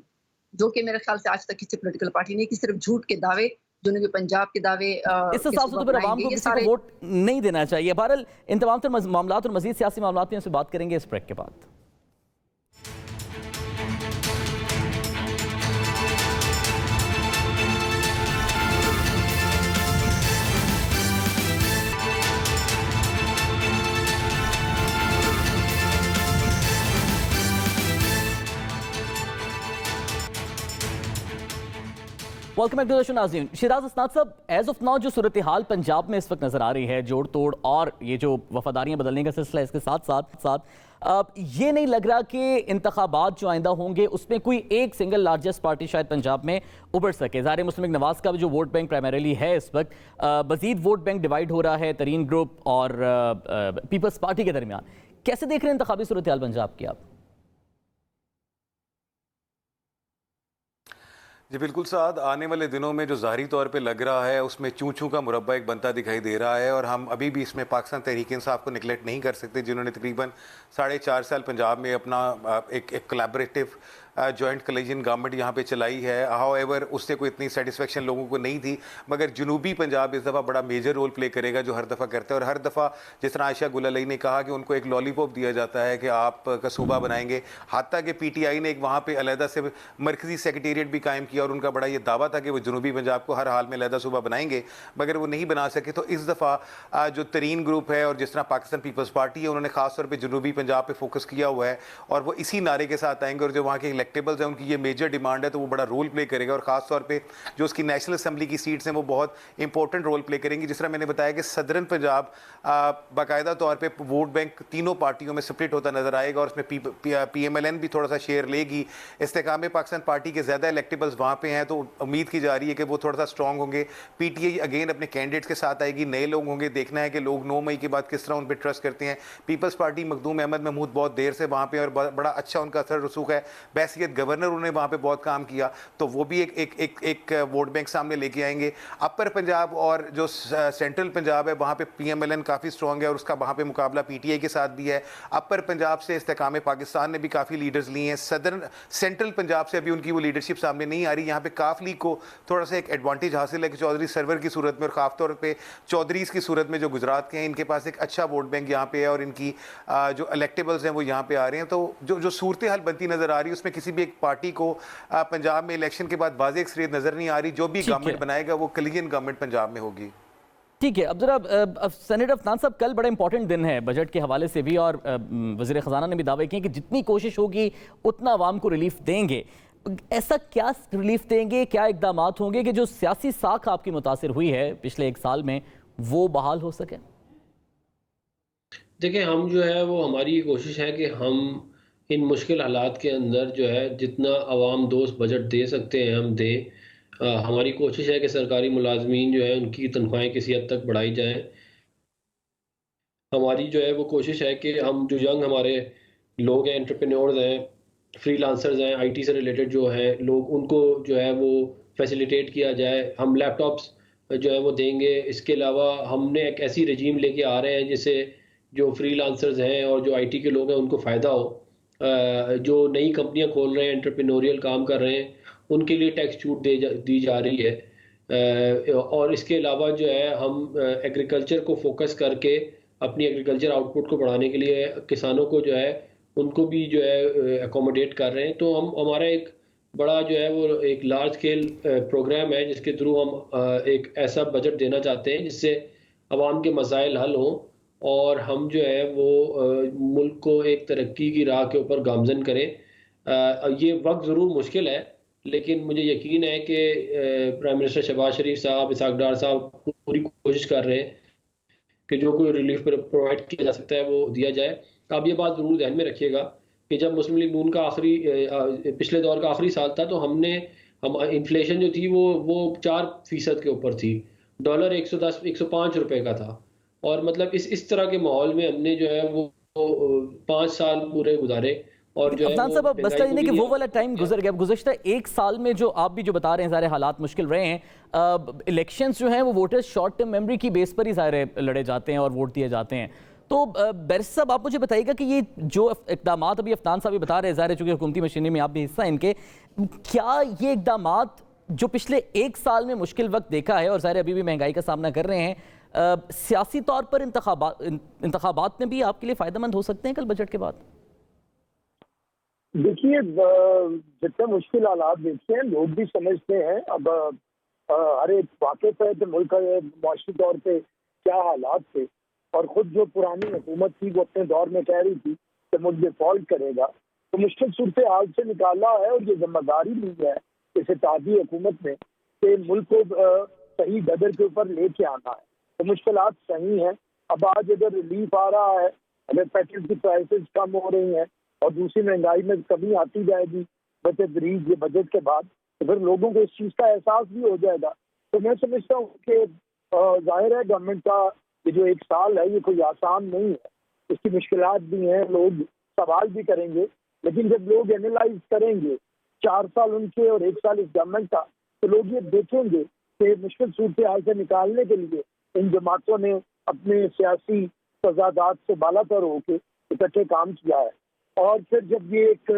Speaker 7: जो कि मेरे ख्याल से आज तक किसी पॉलिटिकल पार्टी ने, कि सिर्फ झूठ के दावे, जनूबी पंजाब के दावे।
Speaker 1: इस हिसाब से तो फिर आवाम को किसी को वोट नहीं देना चाहिए। बहरहाल इन तमाम मामलात और मजीद सियासी मामलात में से बात करेंगे इस ब्रेक के बाद। Welcome back to the show नाज़रीन। शिराज असनाद साहब, एज ऑफ नाउ जो सूरत हाल पंजाब में इस वक्त नजर आ रही है, जोड़ तोड़ और ये जो वफादारियां बदलने का सिलसिला, इसके साथ साथ ये नहीं लग रहा कि इंतखाबात जो आइंदा होंगे उसमें कोई एक सिंगल लार्जेस्ट पार्टी शायद पंजाब में उभर सके। ज़ाहिर मुस्लिम लीग नवाज का जो वोट बैंक प्राइमरीली है इस वक्त, मजीद वोट बैंक डिवाइड हो रहा है तरीन ग्रुप और पीपल्स पार्टी के दरमियान। कैसे देख रहे हैं इंतखाबी सूरत हाल पंजाब की आप?
Speaker 5: जी बिल्कुल साद, आने वाले दिनों में जो ज़ाहरी तौर पे लग रहा है उसमें चूं चूं का मुरब्बा एक बनता दिखाई दे रहा है, और हम अभी भी इसमें पाकिस्तान तहरीक इंसाफ को निगलेक्ट नहीं कर सकते, जिन्होंने तकरीबन 4.5 साल पंजाब में अपना एक कोलैबोरेटिव जॉइंट कोलिशन गवर्नमेंट यहाँ पे चलाई है। हाउएवर उससे कोई इतनी सेटिस्फेक्शन लोगों को नहीं थी, मगर जनूबी पंजाब इस दफ़ा बड़ा मेजर रोल प्ले करेगा जो हर दफ़ा करता है। और हर दफ़ा जिस तरह आयशा गुल अलई ने कहा कि उनको एक लॉलीपॉप दिया जाता है कि आप का सूबा बनाएंगे, हत्ता कि PTI ने एक वहाँ पे अलहदा से मरकज़ी सेक्रेटेरिएट भी कायम किया और उनका बड़ा ये दावा था कि वो जनूबी पंजाब को हर हाल में अलहदा सूबा बनाएंगे, मगर वो नहीं बना सके। तो इस दफ़ा जो तरीन ग्रुप है और जिस तरह पाकिस्तान पीपल्स पार्टी है, उन्होंने खासतौर पर जनूबी पंजाब पर फोकस किया हुआ है और वो इसी नारे के साथ आएंगे। और जो वहाँ के इलेक्टेबल्स हैं उनकी ये मेजर डिमांड है, तो वो बड़ा रोल प्ले करेगा। और खास तौर पे जो उसकी नेशनल असेंबली की सीट्स हैं वो बहुत इंपॉर्टेंट रोल प्ले करेंगी। जिस तरह मैंने बताया कि सदरन पंजाब बाकायदा तौर पे वोट बैंक तीनों पार्टियों में स्प्लिट होता नजर आएगा और उसमें PMLN भी थोड़ा सा शेयर लेगी। इस्तेकाम पाकिस्तान पार्टी के ज़्यादा इलेक्टेबल्स वहाँ पे हैं, तो उम्मीद की जा रही है कि वो थोड़ा सा स्ट्रॉन्ग होंगे। PTI अगेन अपने कैंडिडेट्स के साथ आएगी, नए लोग होंगे, देखना है कि लोग 9 मई के बाद किस तरह उन पर ट्रस्ट करते हैं। पीपल्स पार्टी मखदूम अहमद महमूद बहुत देर से वहाँ पे और बड़ा अच्छा उनका असर रसूख है, बैसियत गवर्नर उन्होंने वहाँ पे बहुत काम किया, तो वो भी एक वोट बैंक सामने लेके आएंगे। अपर पंजाब और जो सेंट्रल पंजाब है वहाँ पे PMLN काफ़ी स्ट्रॉन्ग है और उसका वहाँ पे मुकाबला PTI के साथ भी है। अपर पंजाब से इस्तेकाम पाकिस्तान ने भी काफ़ी लीडर्स लिए हैं, सेंट्रल पंजाब से अभी उनकी वो लीडरशिप सामने नहीं आ रही। यहाँ पे काफ लीग को थोड़ा सा एक एडवांटेज हासिल है कि चौधरी सरवर की सूरत में और खास तौर पर चौधरीज की सूरत में जो गुजरात के हैं, इनके पास एक अच्छा वोट बैंक यहाँ पे है और इनकी जो इलेक्टेबल्स हैं वो यहाँ पे आ रहे हैं। तो जो सूरत हाल बनती नजर आ रही है उसमें किसी भी एक पार्टी को पंजाब में इलेक्शन के बाद वाज़ेह अक्सरियत नजर नहीं आ रही। जो भी गवर्नमेंट बनाएगा वो कोलिशन गवर्नमेंट पंजाब में होगी।
Speaker 1: ठीक है, अब जरा सेनेटर अफनान साहब, कल बड़ा इंपॉर्टेंट दिन है बजट के हवाले से भी, और वज़ीर ख़जाना ने भी दावे किए कि जितनी कोशिश होगी उतना आवाम को रिलीफ देंगे। ऐसा क्या रिलीफ देंगे, क्या इकदाम होंगे कि जो सियासी साख आपकी मुतासिर हुई है पिछले 1 साल में वो बहाल हो सके?
Speaker 6: देखिए, हम जो है वो हमारी कोशिश है कि हम इन मुश्किल हालात के अंदर जो है जितना आवाम दोस्त बजट दे सकते हैं हम दें। हमारी कोशिश है कि सरकारी मुलाजमीन जो है उनकी तनख्वाहें किसी हद तक बढ़ाई जाएं। हमारी जो है वो कोशिश है कि हम जो यंग हमारे लोग हैं, एंटरप्रेन्योर्स हैं, फ्रीलांसर्स हैं, IT से रिलेटेड जो हैं लोग, उनको जो है वो फैसिलिटेट किया जाए। हम लैपटॉप्स जो है वो देंगे। इसके अलावा हमने एक ऐसी रजीम लेके आ रहे हैं जिससे जो फ्रीलांसर्स हैं और जो IT के लोग हैं उनको फ़ायदा हो। जो नई कंपनियां खोल रहे हैं, एंटरप्रेन्योरियल काम कर रहे हैं, उनके लिए टैक्स छूट दी जा रही है। और इसके अलावा जो है हम एग्रीकल्चर को फोकस करके अपनी एग्रीकल्चर आउटपुट को बढ़ाने के लिए किसानों को जो है उनको भी जो है अकोमोडेट कर रहे हैं। तो हमारा एक बड़ा जो है वो एक लार्ज स्केल प्रोग्राम है जिसके थ्रू हम एक ऐसा बजट देना चाहते हैं जिससे आवाम के मसाइल हल हों और हम जो है वो मुल्क को एक तरक्की की राह के ऊपर गामजन करें। ये वक्त ज़रूर मुश्किल है, लेकिन मुझे यकीन है कि प्राइम मिनिस्टर शहबाज शरीफ साहब, इसहाक डार साहब पूरी कोशिश कर रहे हैं कि जो कोई रिलीफ प्रोवाइड किया जा सकता है वो दिया जाए। आप ये बात ज़रूर ध्यान में रखिएगा कि जब मुस्लिम लीग नून का पिछले दौर का आखिरी साल था तो हम इन्फ्लेशन जो थी वो 4% के ऊपर थी। डॉलर 105 रुपए का था और मतलब इस तरह के माहौल में हमने जो है वो 5 साल पूरे गुजारे। और जो
Speaker 1: अफनान साहब, बस कि वो वाला टाइम गुजर गया। गुज़श्ता 1 साल में जो आप भी जो बता रहे हैं सारे हालात मुश्किल रहे हैं। इलेक्शंस जो हैं वो वोटर्स शॉर्ट टर्म मेमोरी की बेस पर ही सारे लड़े जाते हैं और वोट दिए जाते हैं। तो बैरिस्टर साहब, आप मुझे बताइएगा कि ये जो इक़दाम अभी अफनान साहब भी बता रहे हैं, ज़ाहिर है चूँकि हुकूमती मशीनरी में आप भी हिस्सा इनके, क्या ये इक़दाम जो पिछले 1 साल में मुश्किल वक्त देखा है और ज़ाहिर अभी भी महंगाई का सामना कर रहे हैं, सियासी तौर पर इंतखाबात में भी आपके लिए फ़ायदेमंद हो सकते हैं कल बजट के बाद?
Speaker 8: देखिए, जितने मुश्किल हालात देखे हैं लोग भी समझते हैं। अब हर एक वाकिफ है कि मुल्क माशी तौर पे क्या हालात थे, और खुद जो पुरानी हुकूमत थी वो अपने दौर में कह रही थी कि मुल्क डिफॉल्ट करेगा, तो मुश्किल सूरत हाल से निकाला है। और ये जिम्मेदारी ली है इस इत्तेहादी हुकूमत ने कि मुल्क को सही डगर के ऊपर लेके आना है। तो मुश्किलात सही हैं। अब आज अगर रिलीफ आ रहा है, अगर पेट्रोल की प्राइसेस कम हो रही हैं और दूसरी महंगाई में कमी आती जाएगी बजट ये बजट के बाद, तो फिर लोगों को इस चीज़ का एहसास भी हो जाएगा। तो मैं समझता हूँ कि जाहिर है गवर्नमेंट का ये जो 1 साल है ये कोई आसान नहीं है, इसकी मुश्किलात भी हैं, लोग सवाल भी करेंगे, लेकिन जब लोग एनालाइज करेंगे 4 साल उनके और 1 साल इस गवर्नमेंट का, तो लोग ये देखेंगे कि मुश्किल सूरत हाल से निकालने के लिए इन जमातों ने अपने सियासी तजादात से बालातर होकर इकट्ठे काम किया है। और फिर जब ये एक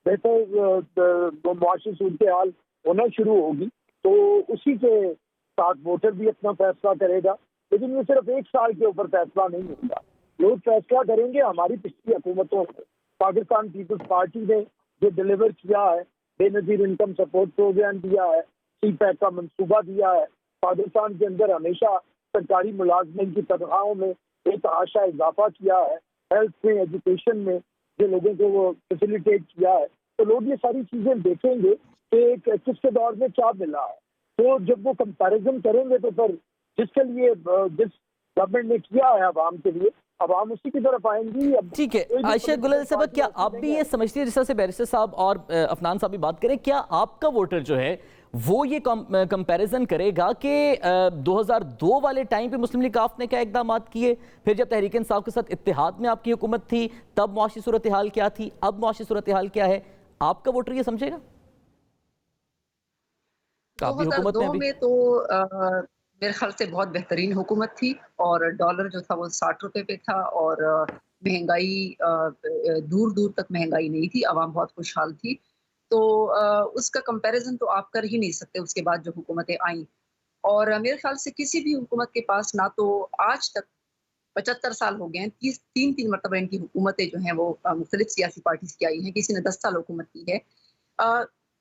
Speaker 8: बेहतर मुआशी सूरत हाल होना शुरू होगी तो उसी के साथ वोटर भी अपना फैसला करेगा। लेकिन ये सिर्फ 1 साल के ऊपर फैसला नहीं होगा, लोग फैसला करेंगे हमारी पिछली हुकूमतों ने, पाकिस्तान पीपल्स पार्टी ने जो डिलीवर किया है, बेनजीर इनकम सपोर्ट प्रोग्राम दिया है, CPAC का मंसूबा दिया है, पाकिस्तान के अंदर हमेशा सरकारी मुलाजमिन की तनख्वाहों में एक आशा इजाफा किया है, हेल्थ में, एजुकेशन में जो लोगों को वो फैसिलिटेट किया है, तो लोग ये सारी चीज़ें देखेंगे कि किसके दौर में क्या मिला है। तो जब वो कंपैरिजन करेंगे तो फिर जिसके लिए जिस गवर्नमेंट ने किया है आवाम के लिए, आवाम उसी की तरफ आएंगी।
Speaker 1: ठीक है आयशा गुल साहब, क्या आप भी ये समझती है, जिस तरह से बैरिस्टर साहब और अफनान साहब भी बात करें, क्या आपका वोटर जो है वो ये कंपैरिजन करेगा कि 2002 वाले टाइम पे मुस्लिम लीग काफ ने क्या इकदाम किए, फिर जब तहरीक इंसाफ के साथ इत्तेहाद में आपकी हुकूमत थी तब मुआशी सूरत हाल क्या थी, अब मुआशी सूरत हाल क्या है, आपका वोटर ये समझेगा?
Speaker 7: 2002 में तो मेरे ख्याल से बहुत बेहतरीन हुकूमत थी और डॉलर जो था वो 60 रुपए पे था और महंगाई दूर दूर तक महंगाई नहीं थी, आवाम बहुत खुशहाल थी। तो उसका कंपैरिजन तो आप कर ही नहीं सकते उसके बाद जो हुकूमतें आई। और मेरे ख्याल से किसी भी हुकूमत के पास ना तो आज तक 75 साल हो गए हैं, 3 मरतबा इनकी हुकूमतें जो हैं वो मुख्तलिफ सियासी पार्टी की आई हैं, किसी ने 10 साल हुकूमत की है।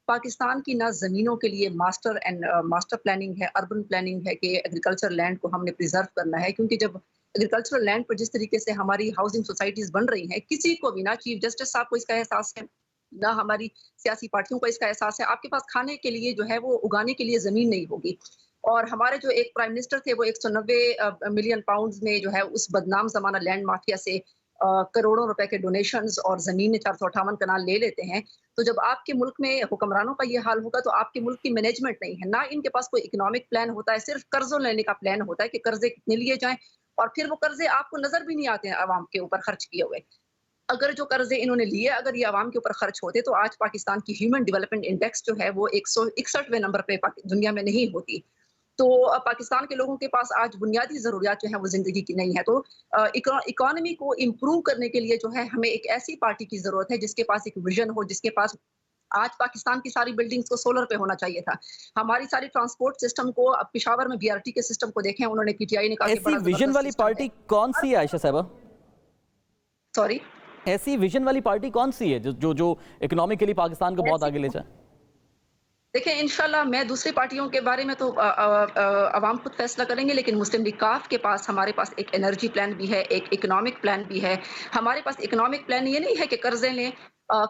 Speaker 7: पाकिस्तान की ना ज़मीनों के लिए मास्टर प्लानिंग है, अर्बन प्लानिंग है कि एग्रीकल्चर लैंड को हमने प्रिजर्व करना है, क्योंकि जब एग्रीकल्चरल लैंड पर जिस तरीके से हमारी हाउसिंग सोसाइटीज बन रही हैं, किसी को भी, ना चीफ जस्टिस साहब को इसका एहसास है, ना हमारी सियासी पार्टियों को इसका एहसास है। आपके पास खाने के लिए जो है वो उगाने के लिए ज़मीन नहीं होगी। और हमारे जो एक प्राइम मिनिस्टर थे वो 190 मिलियन पाउंड्स में जो है उस बदनाम जमाना लैंड माफिया से करोड़ों रुपए के डोनेशंस और जमीन 458 कनाल ले लेते हैं। तो जब आपके मुल्क में हुक्मरानों का ये हाल होगा तो आपके मुल्क की मैनेजमेंट नहीं है, ना इनके पास कोई इकोनॉमिक प्लान होता है, सिर्फ कर्जों लेने का प्लान होता है कि कर्जे कितने लिए जाएं और फिर वो कर्जे आपको नजर भी नहीं आते हैं आवाम के ऊपर खर्च किए हुए। अगर जो कर्जे इन्होंने लिए अगर ये आवाम के ऊपर खर्च होते तो आज पाकिस्तान की ह्यूमन डेवलपमेंट इंडेक्स जो है वो 161वें नंबर पे दुनिया में नहीं होती। तो पाकिस्तान के लोगों के पास आज बुनियादी ज़रूरियात जो है वो ज़िंदगी की नहीं है। तो इकोनॉमी को इम्प्रूव करने के लिए जो है हमें एक ऐसी पार्टी की ज़रूरत है जिसके पास एक विजन हो, जिसके पास आज पाकिस्तान की सारी बिल्डिंग्स को सोलर पे होना चाहिए था। हमारी सारी ट्रांसपोर्ट सिस्टम को, अब पेशावर में BRT के सिस्टम को देखें, उन्होंने PTI ने कहा
Speaker 1: ऐसी विजन वाली पार्टी कौन सी है आयशा साहबा?
Speaker 7: सॉरी,
Speaker 1: ऐसी विजन वाली पार्टी कौन सी है जो इकोनॉमिकली पाकिस्तान को बहुत आगे ले जाए?
Speaker 7: देखिए इंशाल्लाह मैं दूसरी पार्टियों के बारे में तो आवाम खुद फैसला करेंगे, लेकिन मुस्लिम लीग काफ के पास हमारे पास एक एनर्जी प्लान भी है, एक इकोनॉमिक प्लान भी है। हमारे पास इकोनॉमिक प्लान ये नहीं है कि कर्जे लें,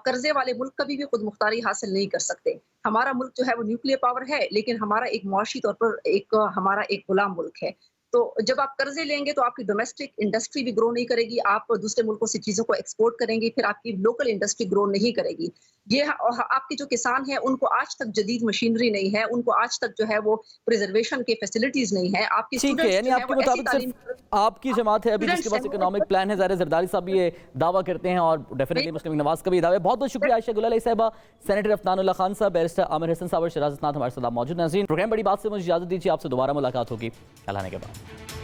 Speaker 7: कर्जे वाले मुल्क कभी भी खुद मुख्तारी हासिल नहीं कर सकते। हमारा मुल्क जो है वो न्यूक्लियर पावर है, लेकिन हमारा एक मुआशी तौर पर हमारा एक गुलाम मुल्क है। तो जब आप कर्जे लेंगे तो आपकी डोमेस्टिक इंडस्ट्री भी ग्रो नहीं करेगी, आप दूसरे मुल्कों से चीज़ों को एक्सपोर्ट करेंगे, फिर आपकी लोकल इंडस्ट्री ग्रो नहीं करेगी। ये आपके जो किसान हैं उनको आज तक जदीद मशीनरी नहीं है, उनको आज तक जो है वो प्रिजर्वेशन के फैसिलिटीज नहीं है। आपकी
Speaker 1: ठीक है, यानी आपके मुताबिक सिर्फ आपकी जमात है अभी जिसके पास इकोनॉमिक प्लान है। ज़ाहिर जरदारी साहब ये दावा करते हैं और डेफिनेटली मुस्लिम लीग नवाज का भी दावा है। बहुत बहुत शुक्रिया आयशा गुल साहबा, सेनेटर अफनानुल्लाह खान साहब, बैरिस्टर आमिर हसन साहब और शराज हसनात हमारे साथ मौजूद। नाज़रीन, प्रोग्राम बड़ी बात से मुझे इजाज़त दीजिए, आपसे दोबारा मुलाकात होगी अल्लाह के बाद।